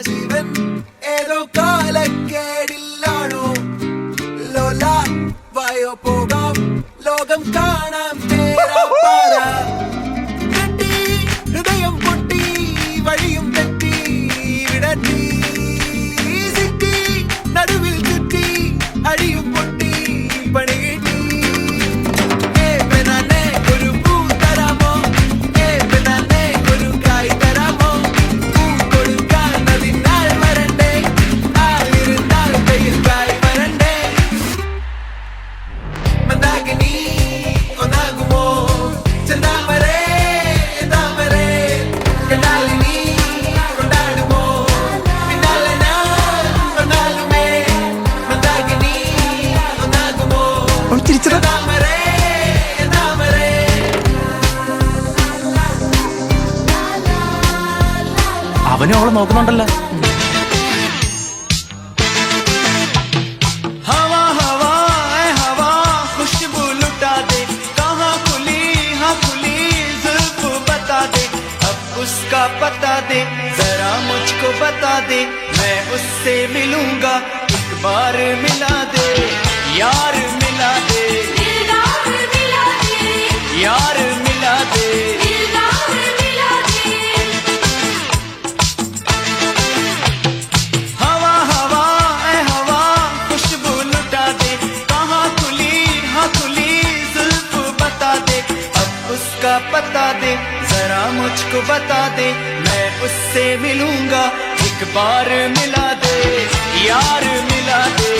ജീവൻ ഏതോ കാലക്കേടില്ലാണോ ലോല വായോ പോകാം ലോകം കാണാം ഹൃദയം പൊട്ടി വഴിയും അവനും അവളെ നോക്കുന്നുണ്ടല്ലോ. हवा हवा ऐ हवा खुशबू लुटा दे, कहाँ खुली हाँ खुली जुल्फ बता दे, अब उसका पता दे जरा मुझको बता दे, मैं उससे मिलूंगा एक बार मिला दे, यार मिला दे, यार मिला दे, हवा हवा ऐ हवा खुशबू लुटा दे, कहाँ खुली हाँ खुली जुल्फ बता दे, अब उसका पता दे जरा मुझको बता दे, मैं उससे मिलूंगा एक बार मिला दे, यार मिला दे,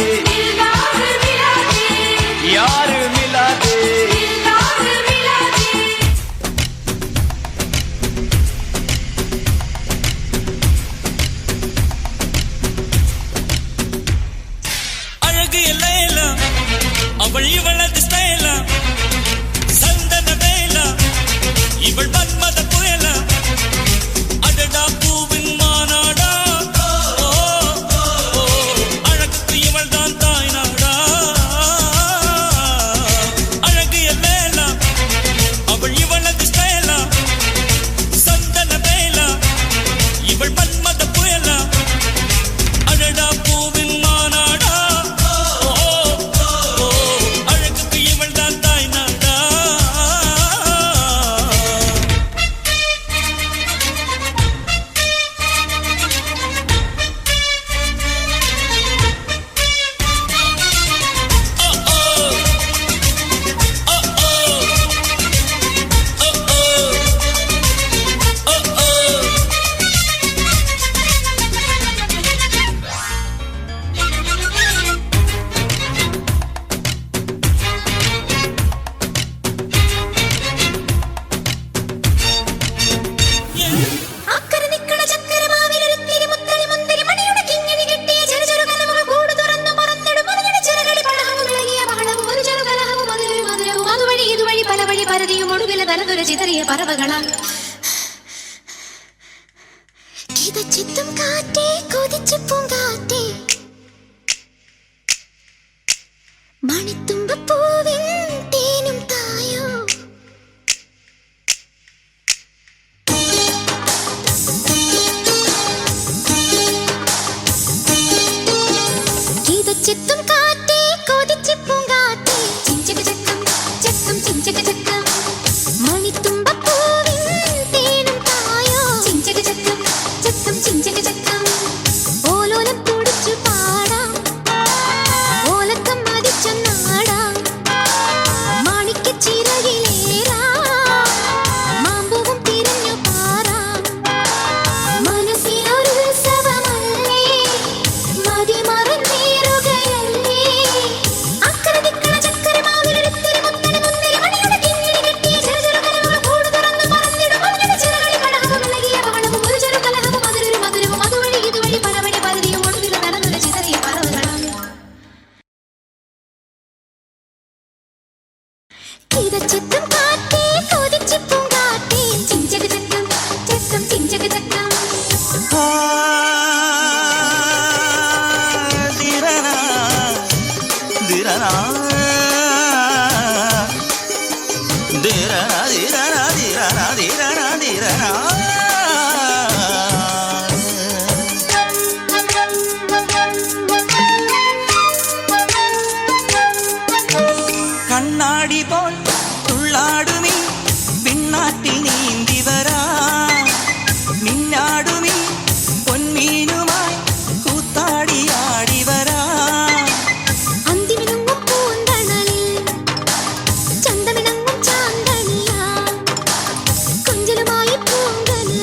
यार मिला दे। அழகிய லைலா அவள் இவளது ஸ்டைலா, சந்தன வேலா இவள் மன்மத புயலா, அடடா பூவின் மாநாடா, அழகுக்கு இவள் தான் தாய் நாடா. அழகிய லைலா அவள் இவளது ஸ்டைலா, சந்தன வேலா இவள் மன்மத புயலா, அடடா பூவின் மாநாடா, அழகுக்கு இவள் தான் தாய் நாடா. അക്കരെ നിക്കണ ചക്കരമാവിലൊരുത്തിരി മുത്തരി മുന്തിരി മണിയുടെ കിങ്ങിണി കെട്ടിയ ചെറു ചെറു കലമുകൾ കൂട് തുറന്നു മറന്നിടും മണിയുടെ ചിറകളി പടഹവും ഇളകിയ ബഹളവും ഒരു ചെറു കലഹവും മധുരവും മധുരവും അതുവഴി ഇതുവഴി പല വഴി പരതിയും ഒടുവിലെ തലതുര ചിതറിയ പറവകളാൽ കിതച്ചെത്തും കാറ്റേ കൊതിച്ചു പൂങ്കാറ്റേ മണിത്തുമ്പപ്പൂവിൻ തേനും തായോ കിതച്ചെത്തും കാറ്റേ കൊതിച്ചു പൂങ്കാറ്റേ ചിഞ്ചക ചക്കം ചക്കം ചിഞ്ചക ചക്കം മണിത്തുമ്പപ്പൂവിൻ തേനും തായോ ചിഞ്ചക ചക്കം ചക്കം ചിഞ്ചക ചക്കം ഓലോലം കുടിച്ചു പാടാം ഓലക്കം മതിച്ചൊന്നാടാം മാണിക്കച്ചിറകിലേറാം മാമ്പൂവും തിരഞ്ഞു പാറാം മനസ്സിലൊരു ഉത്സവമല്ലേ മതിമറന്നേറുകയല്ലേ അക്കരെ നിക്കണ ചക്കരമാവിലൊരുത്തിരി മുത്തരി മുന്തിരി മണിയുടെ കിങ്ങിണി കെട്ടിയ ചെറു ചെറു കലമുകൾ കൂട് തുറന്നു മറന്നിടും മണിയുടെ ചിറകളി പടഹവും ഇളകിയ ബഹളവും ഒരു ചെറു കലഹവും മധുരവും മധുരവും അതുവഴി ഇതുവഴി പല വഴി പരതിയും ഒടുവിലെ തലതുര ചിതറിയ പറവകളാൽ കിതച്ചെത്തും കാറ്റേ കൊതിച്ചു പൂങ്കാറ്റേ ചിഞ്ചക ചക്കം ചക്കം ചിഞ്ചക ചക്കം ദിരനാ ദിരനാ ദിരനാ ദിരനാ ദിരനാ ദിരനാ ദിരനാ കണ്ണാടി പോൽ തുള്ളാടുമീ പിന്നാറ്റിൽ നീന്തി വരാ, മിന്നാടുമീ പൊന്മീനുമായി കൂത്താടിയാടി വരാ. അന്തിമിനുങ്ങും പൂന്തണലിൽ ചന്തമിണങ്ങും ചാന്തണിയാ, കൊഞ്ചലുമായി പൂങ്കനിൽ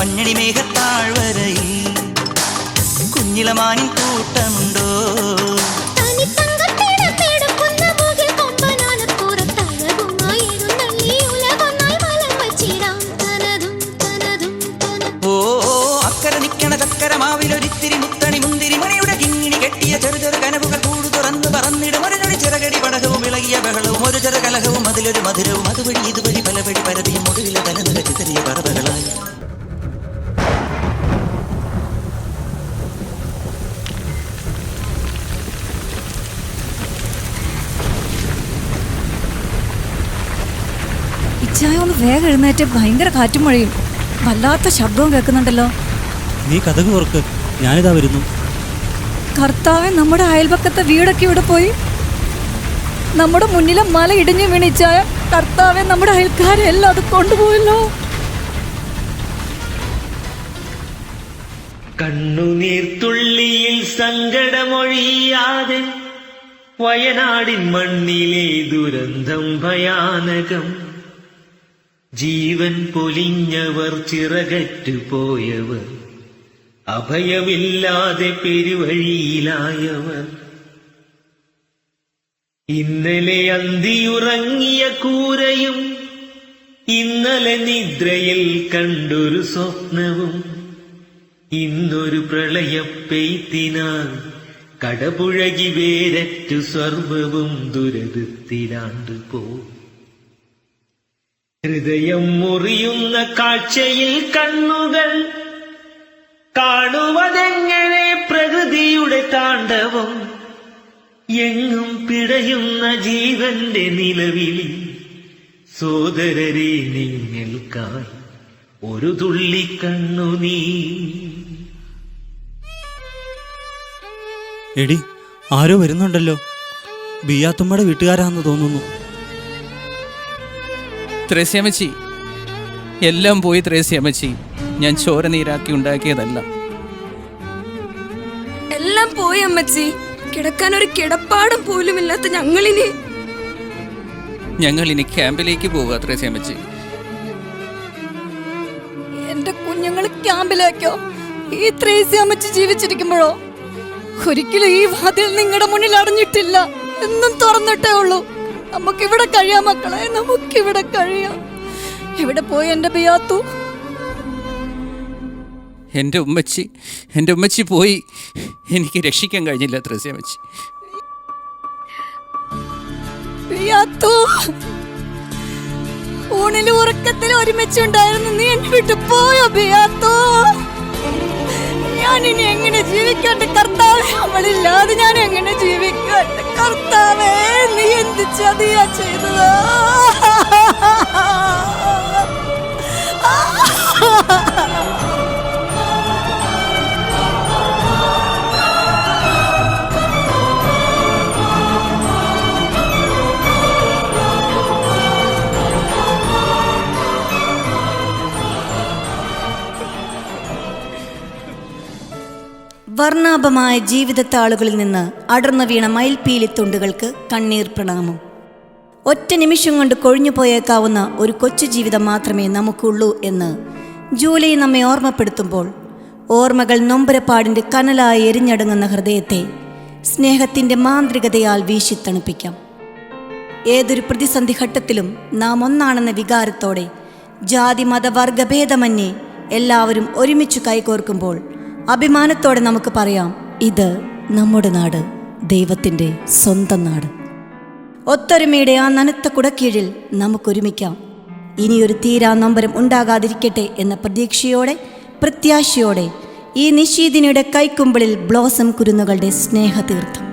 പഞ്ഞടി മേഘത്താഴ്വരയിൽ കുഞ്ഞിലമാനിൻ കൂട്ടമുണ്ടോ? ഓ അക്കരെ നിക്കണ ചക്കര മാവിലൊരിത്തിരി മുത്തണി മുന്തിരി മണിയുടെ കിങ്ങിണി കെട്ടിയ ചെറു ചെറു കനവുകൾ കൂട് തുറന്ന് പറന്നിടും ഒരു ഞൊടി ചിറകടി പടകവും ഇളകിയ ബഹളവും ഒരു ചെറു കലഹവും അതിലൊരു മധുരവും അതുവഴി ഇതുവഴി പലവഴി പരതിയും ഒടുവിലെ തലനിരക്ക് ചെറിയ പറവകളായി. ഇച്ചായ ഒന്ന് വേഗം എഴുന്നേറ്റ്, ഭയങ്കര കാറ്റും മഴയും, വല്ലാത്ത ശബ്ദവും കേൾക്കുന്നുണ്ടല്ലോ. നീ കഥക് തുറക്ക്, ഞാനിതാ വരുന്നു. കർത്താവെ, നമ്മുടെ അയൽപക്കത്തെ വീടൊക്കെ ഇവിടെ പോയി. നമ്മുടെ മുന്നിലെ മല ഇടിഞ്ഞു വീണിച്ചായ കർത്താവെ, നമ്മുടെ അയൽക്കാരെല്ലാം അത് കൊണ്ടുപോയല്ലോ. കണ്ണുനീർത്തുള്ളിയിൽ സങ്കടമൊഴിയാതെ വയനാടിൻ മണ്ണിലെ ദുരന്തം ഭയാനകം. ജീവൻ പൊലിഞ്ഞവർ, ചിറകറ്റു പോയവർ, അഭയമില്ലാതെ പെരുവഴിയിലായവർ. ഇന്നലെ അന്തിയുറങ്ങിയ കൂരയും ഇന്നലെ നിദ്രയിൽ കണ്ടൊരു സ്വപ്നവും ഇന്നൊരു പ്രളയപ്പെയ്ത്തിനാൽ കടപുഴകി വേരറ്റു സർവവും ദുരിതത്തിലാണ്ടു പോ. ഹൃദയം മുറിയുന്ന കാഴ്ചയിൽ കണ്ണുകൾ കാണുവതെങ്ങനെ പ്രകൃതിയുടെ താണ്ഡവം. എങ്ങും പിടയുന്ന ജീവന്റെ നിലവിളി. സോദരരെ, നിങ്ങൾക്കായി ഒരു തുള്ളി കണ്ണുനീ. എടി, ആരോ വരുന്നുണ്ടല്ലോ. ബിയാത്തുമ്മയുടെ വീട്ടുകാരാണെന്ന് തോന്നുന്നു. ത്രേസ്യാമ്മച്ചി, എല്ലാം പോയി ത്രേസ്യാമ്മച്ചി. ഞാൻ ചോര നീരാക്കി ഉണ്ടാക്കിയതല്ല. എല്ലാം പോയി അമ്മച്ചി. കിടക്കാൻ ഒരു കിടപ്പാടം പോലും ഇല്ലാത്ത ഞങ്ങളിനി ക്യാമ്പിലേക്ക് പോവുക ത്രേസ്യാമ്മച്ചി. എന്റെ കുഞ്ഞുങ്ങൾ ക്യാമ്പിലേക്കോ? ഈ ത്രേസ്യാമ്മച്ചി ജീവിച്ചിരിക്കുമ്പോഴോ? ഒരിക്കലും ഈ വാതിൽ നിങ്ങളുടെ മുന്നിൽ അടഞ്ഞിട്ടില്ല, എന്നും തുറന്നിട്ടേ ഉള്ളൂ. നമുക്കിവിടെ കഴിയാം മക്കളെ, നമുക്കിവിടെ കഴിയാം. എവിടെ പോയി എന്റെ ബിയാത്തു? എൻ്റെ ഉമ്മച്ചി പോയി. എനിക്ക് രക്ഷിക്കാൻ കഴിഞ്ഞില്ല ത്രേസ്യാമ്മച്ചി. ബിയാത്തു, ഊണിലും ഉറക്കത്തിലും ഒരുമിച്ചുണ്ടായിരുന്നു. നീ എന്നെ വിട്ടു പോയോ ബിയാത്തു? ഞാനിനി എങ്ങനെ ജീവിക്കട്ടെ കർത്താവേ? അവളില്ലാതെ ഞാൻ എങ്ങനെ ജീവിക്കട്ടെ കർത്താവേ? നീ എന്ത് ചതിയാ ചെയ്തത്? വർണ്ണാഭമായ ജീവിതത്താളുകളിൽ നിന്ന് അടർന്നു വീണ മയിൽപീലിത്തുണ്ടുകൾക്ക് കണ്ണീർ പ്രണാമം. ഒറ്റ നിമിഷം കൊണ്ട് കൊഴിഞ്ഞു പോയേക്കാവുന്ന ഒരു കൊച്ചു ജീവിതം മാത്രമേ നമുക്കുള്ളൂ എന്ന് ജൂലൈ നമ്മെ ഓർമ്മപ്പെടുത്തുമ്പോൾ, ഓർമ്മകൾ നൊമ്പരപ്പാടിൻ്റെ കനലായി എരിഞ്ഞടങ്ങുന്ന ഹൃദയത്തെ സ്നേഹത്തിൻ്റെ മാന്ത്രികതയാൽ വീശിത്തണുപ്പിക്കാം. ഏതൊരു പ്രതിസന്ധി ഘട്ടത്തിലും നാം ഒന്നാണെന്ന വികാരത്തോടെ ജാതി മത വർഗഭേദമന്യേ എല്ലാവരും ഒരുമിച്ച് കൈകോർക്കുമ്പോൾ അഭിമാനത്തോടെ നമുക്ക് പറയാം, ഇത് നമ്മുടെ നാട്, ദൈവത്തിൻ്റെ സ്വന്തം നാട്. ഒത്തൊരുമയുടെ ആ നനുത്ത കുടക്കീഴിൽ നമുക്കൊരുമിക്കാം. ഇനിയൊരു തീരാ നൊമ്പരം ഉണ്ടാകാതിരിക്കട്ടെ എന്ന പ്രതീക്ഷയോടെ, പ്രത്യാശയോടെ ഈ നിശീതിനിയുടെ കൈക്കുമ്പിളിൽ blossom കുരുന്നുകളുടെ Snehatheertham.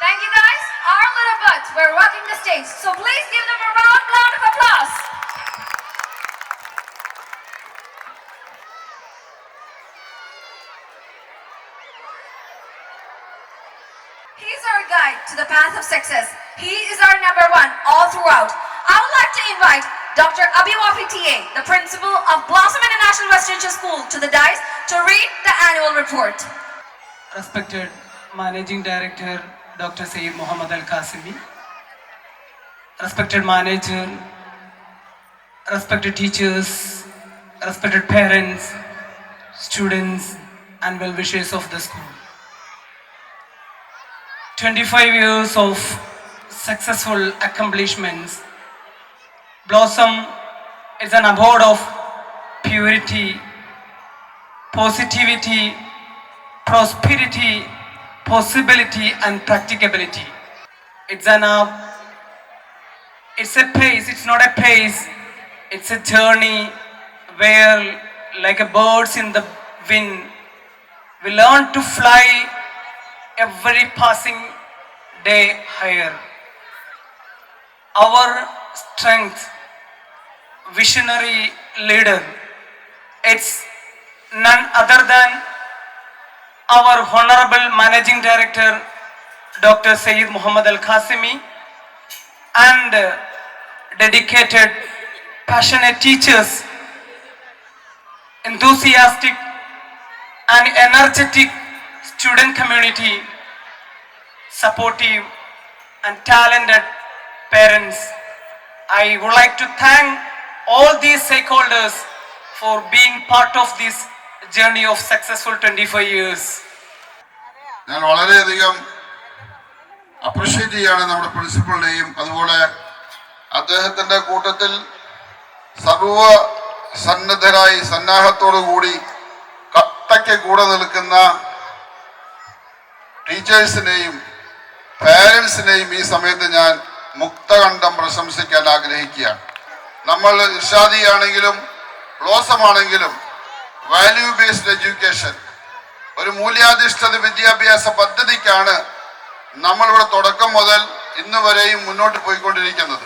Thank you guys. Our little buds were rocking the stage, so please give them a round of applause. He's our guide to the path of success. He is our number one all throughout. I would like to invite Dr. Abiwafi TA, the principal of Blossom International Residential School, to the dais to read the annual report. Respected Managing Director Dr. Sayyid Muhammad Al Qasimi, respected manager, respected teachers, respected parents, students and well-wishers of the school. 25 years of successful accomplishments. Blossom is an abode of purity, positivity, prosperity, possibility and practicability. It's a pace, it's not a pace, it's a journey where, like a birds in the wind, we learn to fly every passing day higher. Our strength, visionary leader, it's none other than our Honorable Managing Director Dr. Sayyid Muhammad Al Qasimi, and dedicated, passionate teachers, enthusiastic and energetic student community, supportive and talented parents. I would like to thank all these stakeholders for being part of this journey of successful 25 years. ഞാൻ വളരെയധികം അപ്രിഷ്യേറ്റ് ചെയ്യാണ് നമ്മുടെ പ്രിൻസിപ്പളിനെയും അതുപോലെ അദ്ദേഹത്തിൻ്റെ കൂട്ടത്തിൽ സർവ സന്നദ്ധരായി സന്നാഹത്തോടു കൂടി കട്ടയ്ക്ക് കൂടെ നിൽക്കുന്ന ടീച്ചേഴ്സിനെയും പാരൻസിനെയും ഈ സമയത്ത് ഞാൻ മുക്തകണ്ഠം പ്രശംസിക്കാൻ ആഗ്രഹിക്കുകയാണ്. നമ്മൾ ഇർഷാദിയാണെങ്കിലും ബ്ലോസം ആണെങ്കിലും വാല്യൂ ബേസ്ഡ് എഡ്യൂക്കേഷൻ, ഒരു മൂല്യാധിഷ്ഠിത വിദ്യാഭ്യാസ പദ്ധതിക്കാണ് നമ്മളിവിടെ തുടക്കം മുതൽ ഇന്ന് വരെയും മുന്നോട്ട് പോയിക്കൊണ്ടിരിക്കുന്നത്.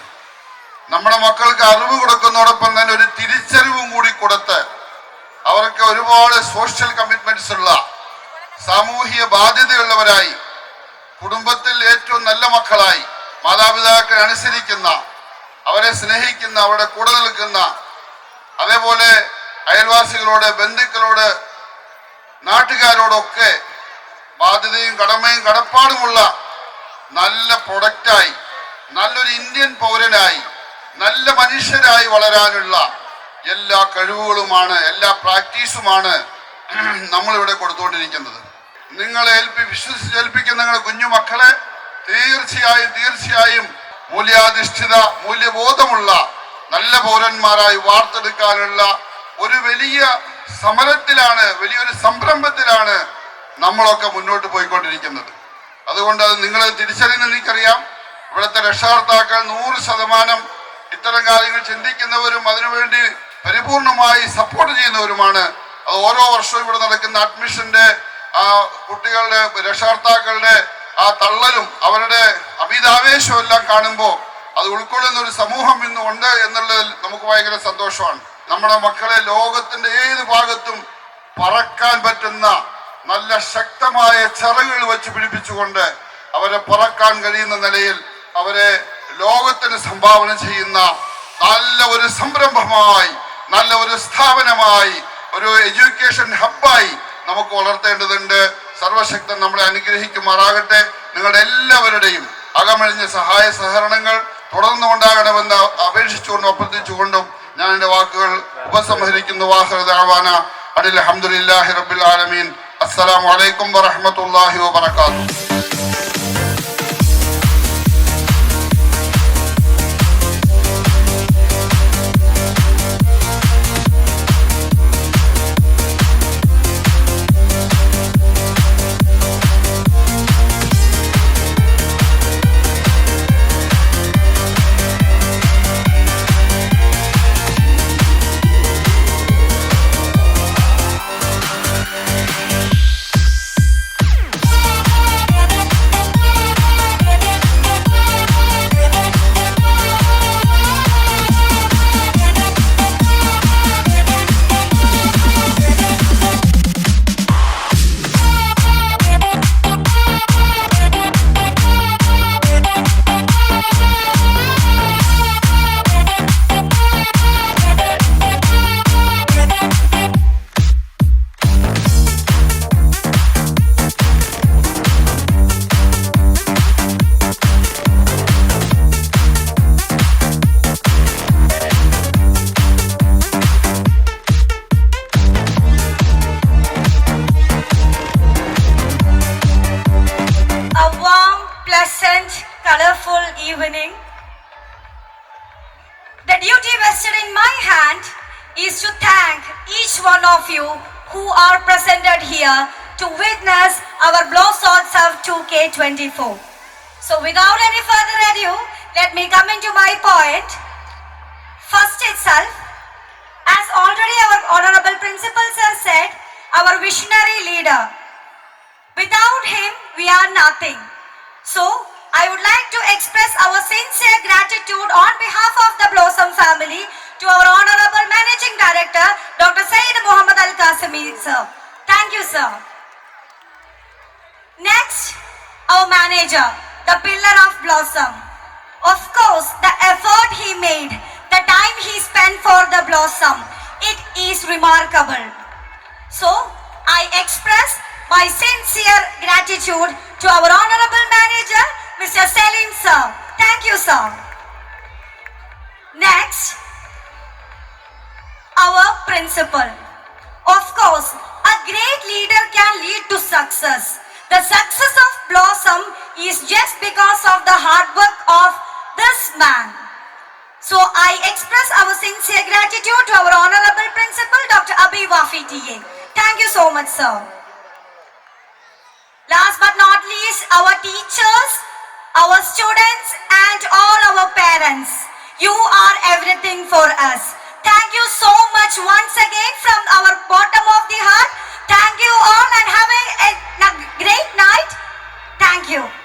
നമ്മുടെ മക്കൾക്ക് അറിവ് കൊടുക്കുന്നതോടൊപ്പം തന്നെ ഒരു തിരിച്ചറിവും കൂടി കൊടുത്ത് അവർക്ക് ഒരുപാട് സോഷ്യൽ കമ്മിറ്റ്മെന്റ്സ് ഉള്ള, സാമൂഹിക ബാധ്യതയുള്ളവരായി, കുടുംബത്തിൽ ഏറ്റവും നല്ല മക്കളായി, മാതാപിതാക്കളെ അനുസരിക്കുന്ന, അവരെ സ്നേഹിക്കുന്ന, അവരുടെ കൂടെ നിൽക്കുന്ന, അതേപോലെ അയൽവാസികളോട്, ബന്ധുക്കളോട്, നാട്ടുകാരോടൊക്കെ ബാധ്യതയും കടമയും കടപ്പാടുമുള്ള നല്ല പ്രൊഡക്റ്റായി, നല്ലൊരു ഇന്ത്യൻ പൗരനായി, നല്ല മനുഷ്യരായി വളരാനുള്ള എല്ലാ കഴിവുകളുമാണ്, എല്ലാ പ്രാക്ടീസുമാണ് നമ്മളിവിടെ കൊടുത്തുകൊണ്ടിരിക്കുന്നത്. നിങ്ങളെ വിശ്വസിച്ചേൽപ്പിക്കുന്ന നിങ്ങളുടെ കുഞ്ഞു മക്കളെ തീർച്ചയായും മൂല്യാധിഷ്ഠിത, മൂല്യബോധമുള്ള നല്ല പൗരന്മാരായി വാർത്തെടുക്കാനുള്ള ഒരു വലിയ സമരത്തിലാണ്, വലിയൊരു സംരംഭത്തിലാണ് നമ്മളൊക്കെ മുന്നോട്ട് പോയിക്കൊണ്ടിരിക്കുന്നത്. അതുകൊണ്ട് അത് നിങ്ങൾ തിരിച്ചറിയുന്ന എനിക്കറിയാം. ഇവിടുത്തെ രക്ഷകർത്താക്കൾ 100% ഇത്തരം കാര്യങ്ങൾ ചിന്തിക്കുന്നവരും അതിനുവേണ്ടി പരിപൂർണമായി സപ്പോർട്ട് ചെയ്യുന്നവരുമാണ്. അത് ഓരോ വർഷവും ഇവിടെ നടക്കുന്ന അഡ്മിഷന്റെ കുട്ടികളുടെ രക്ഷകർത്താക്കളുടെ ആ തള്ളലും അവരുടെ അമിതാവേശവും എല്ലാം കാണുമ്പോൾ അത് ഉൾക്കൊള്ളുന്ന ഒരു സമൂഹം ഇന്ന് ഉണ്ട് എന്നുള്ളതിൽ നമുക്ക് ഭയങ്കര സന്തോഷമാണ്. നമ്മുടെ മക്കളെ ലോകത്തിന്റെ ഏത് ഭാഗത്തും പറക്കാൻ പറ്റുന്ന നല്ല ശക്തമായ ചിറകുകൾ വെച്ച് പിടിപ്പിച്ചുകൊണ്ട് അവരെ പറക്കാൻ കഴിയുന്ന നിലയിൽ അവരെ ലോകത്തിന് സംഭാവന ചെയ്യുന്ന നല്ല ഒരു സംരംഭമായി, നല്ല ഒരു സ്ഥാപനമായി, ഒരു എഡ്യൂക്കേഷൻ ഹബ്ബായി നമുക്ക് വളർത്തേണ്ടതുണ്ട്. സർവശക്തൻ നമ്മളെ അനുഗ്രഹിക്കുമാറാകട്ടെ. നിങ്ങളുടെ എല്ലാവരുടെയും അകമഴിഞ്ഞ സഹായ സഹകരണങ്ങൾ തുടർന്നു ഉണ്ടാകണമെന്ന് അപേക്ഷിച്ചുകൊണ്ടും അഭ്യർത്ഥിച്ചുകൊണ്ടും ഞാൻ എൻ്റെ വാക്കുകൾ ഉപസംഹരിക്കുന്നു. വാഹിറു ദഅവാന അനിൽ ഹംദുലില്ലാഹി റബ്ബിൽ ആലമീൻ. അസ്സലാമു അലൈക്കും വറഹ്മത്തുള്ളാഹി വബറകാതുഹു. vested in my hand is to thank each one of you who are presented here to witness our Blossoms of 2K24. So without any further ado, let me come into my point. First itself, as already our honorable principal sir said, our visionary leader. Without him, we are nothing. So, I would like to express our sincere gratitude on behalf of the Blossom family to our honorable managing director, Dr. Sayyid Muhammad Al Qasimi sir. Thank you, sir. Next, our manager, the pillar of Blossom. Of course, the effort he made, the time he spent for the Blossom, it is remarkable. So, I express my sincere gratitude to our honorable manager, Mr. Selim sir. Thank you, sir. Next, our principal. Of course, a great leader can lead to success. The success of Blossom is just because of the hard work of this man. So I express our sincere gratitude to our honorable principal, Dr. Abi Wafi TA. Thank you so much, sir. Last but not least, our teachers, our students, and all our parents. You are everything for us. Thank you so much once again from our bottom of the heart. Thank you all and have a great night. Thank you.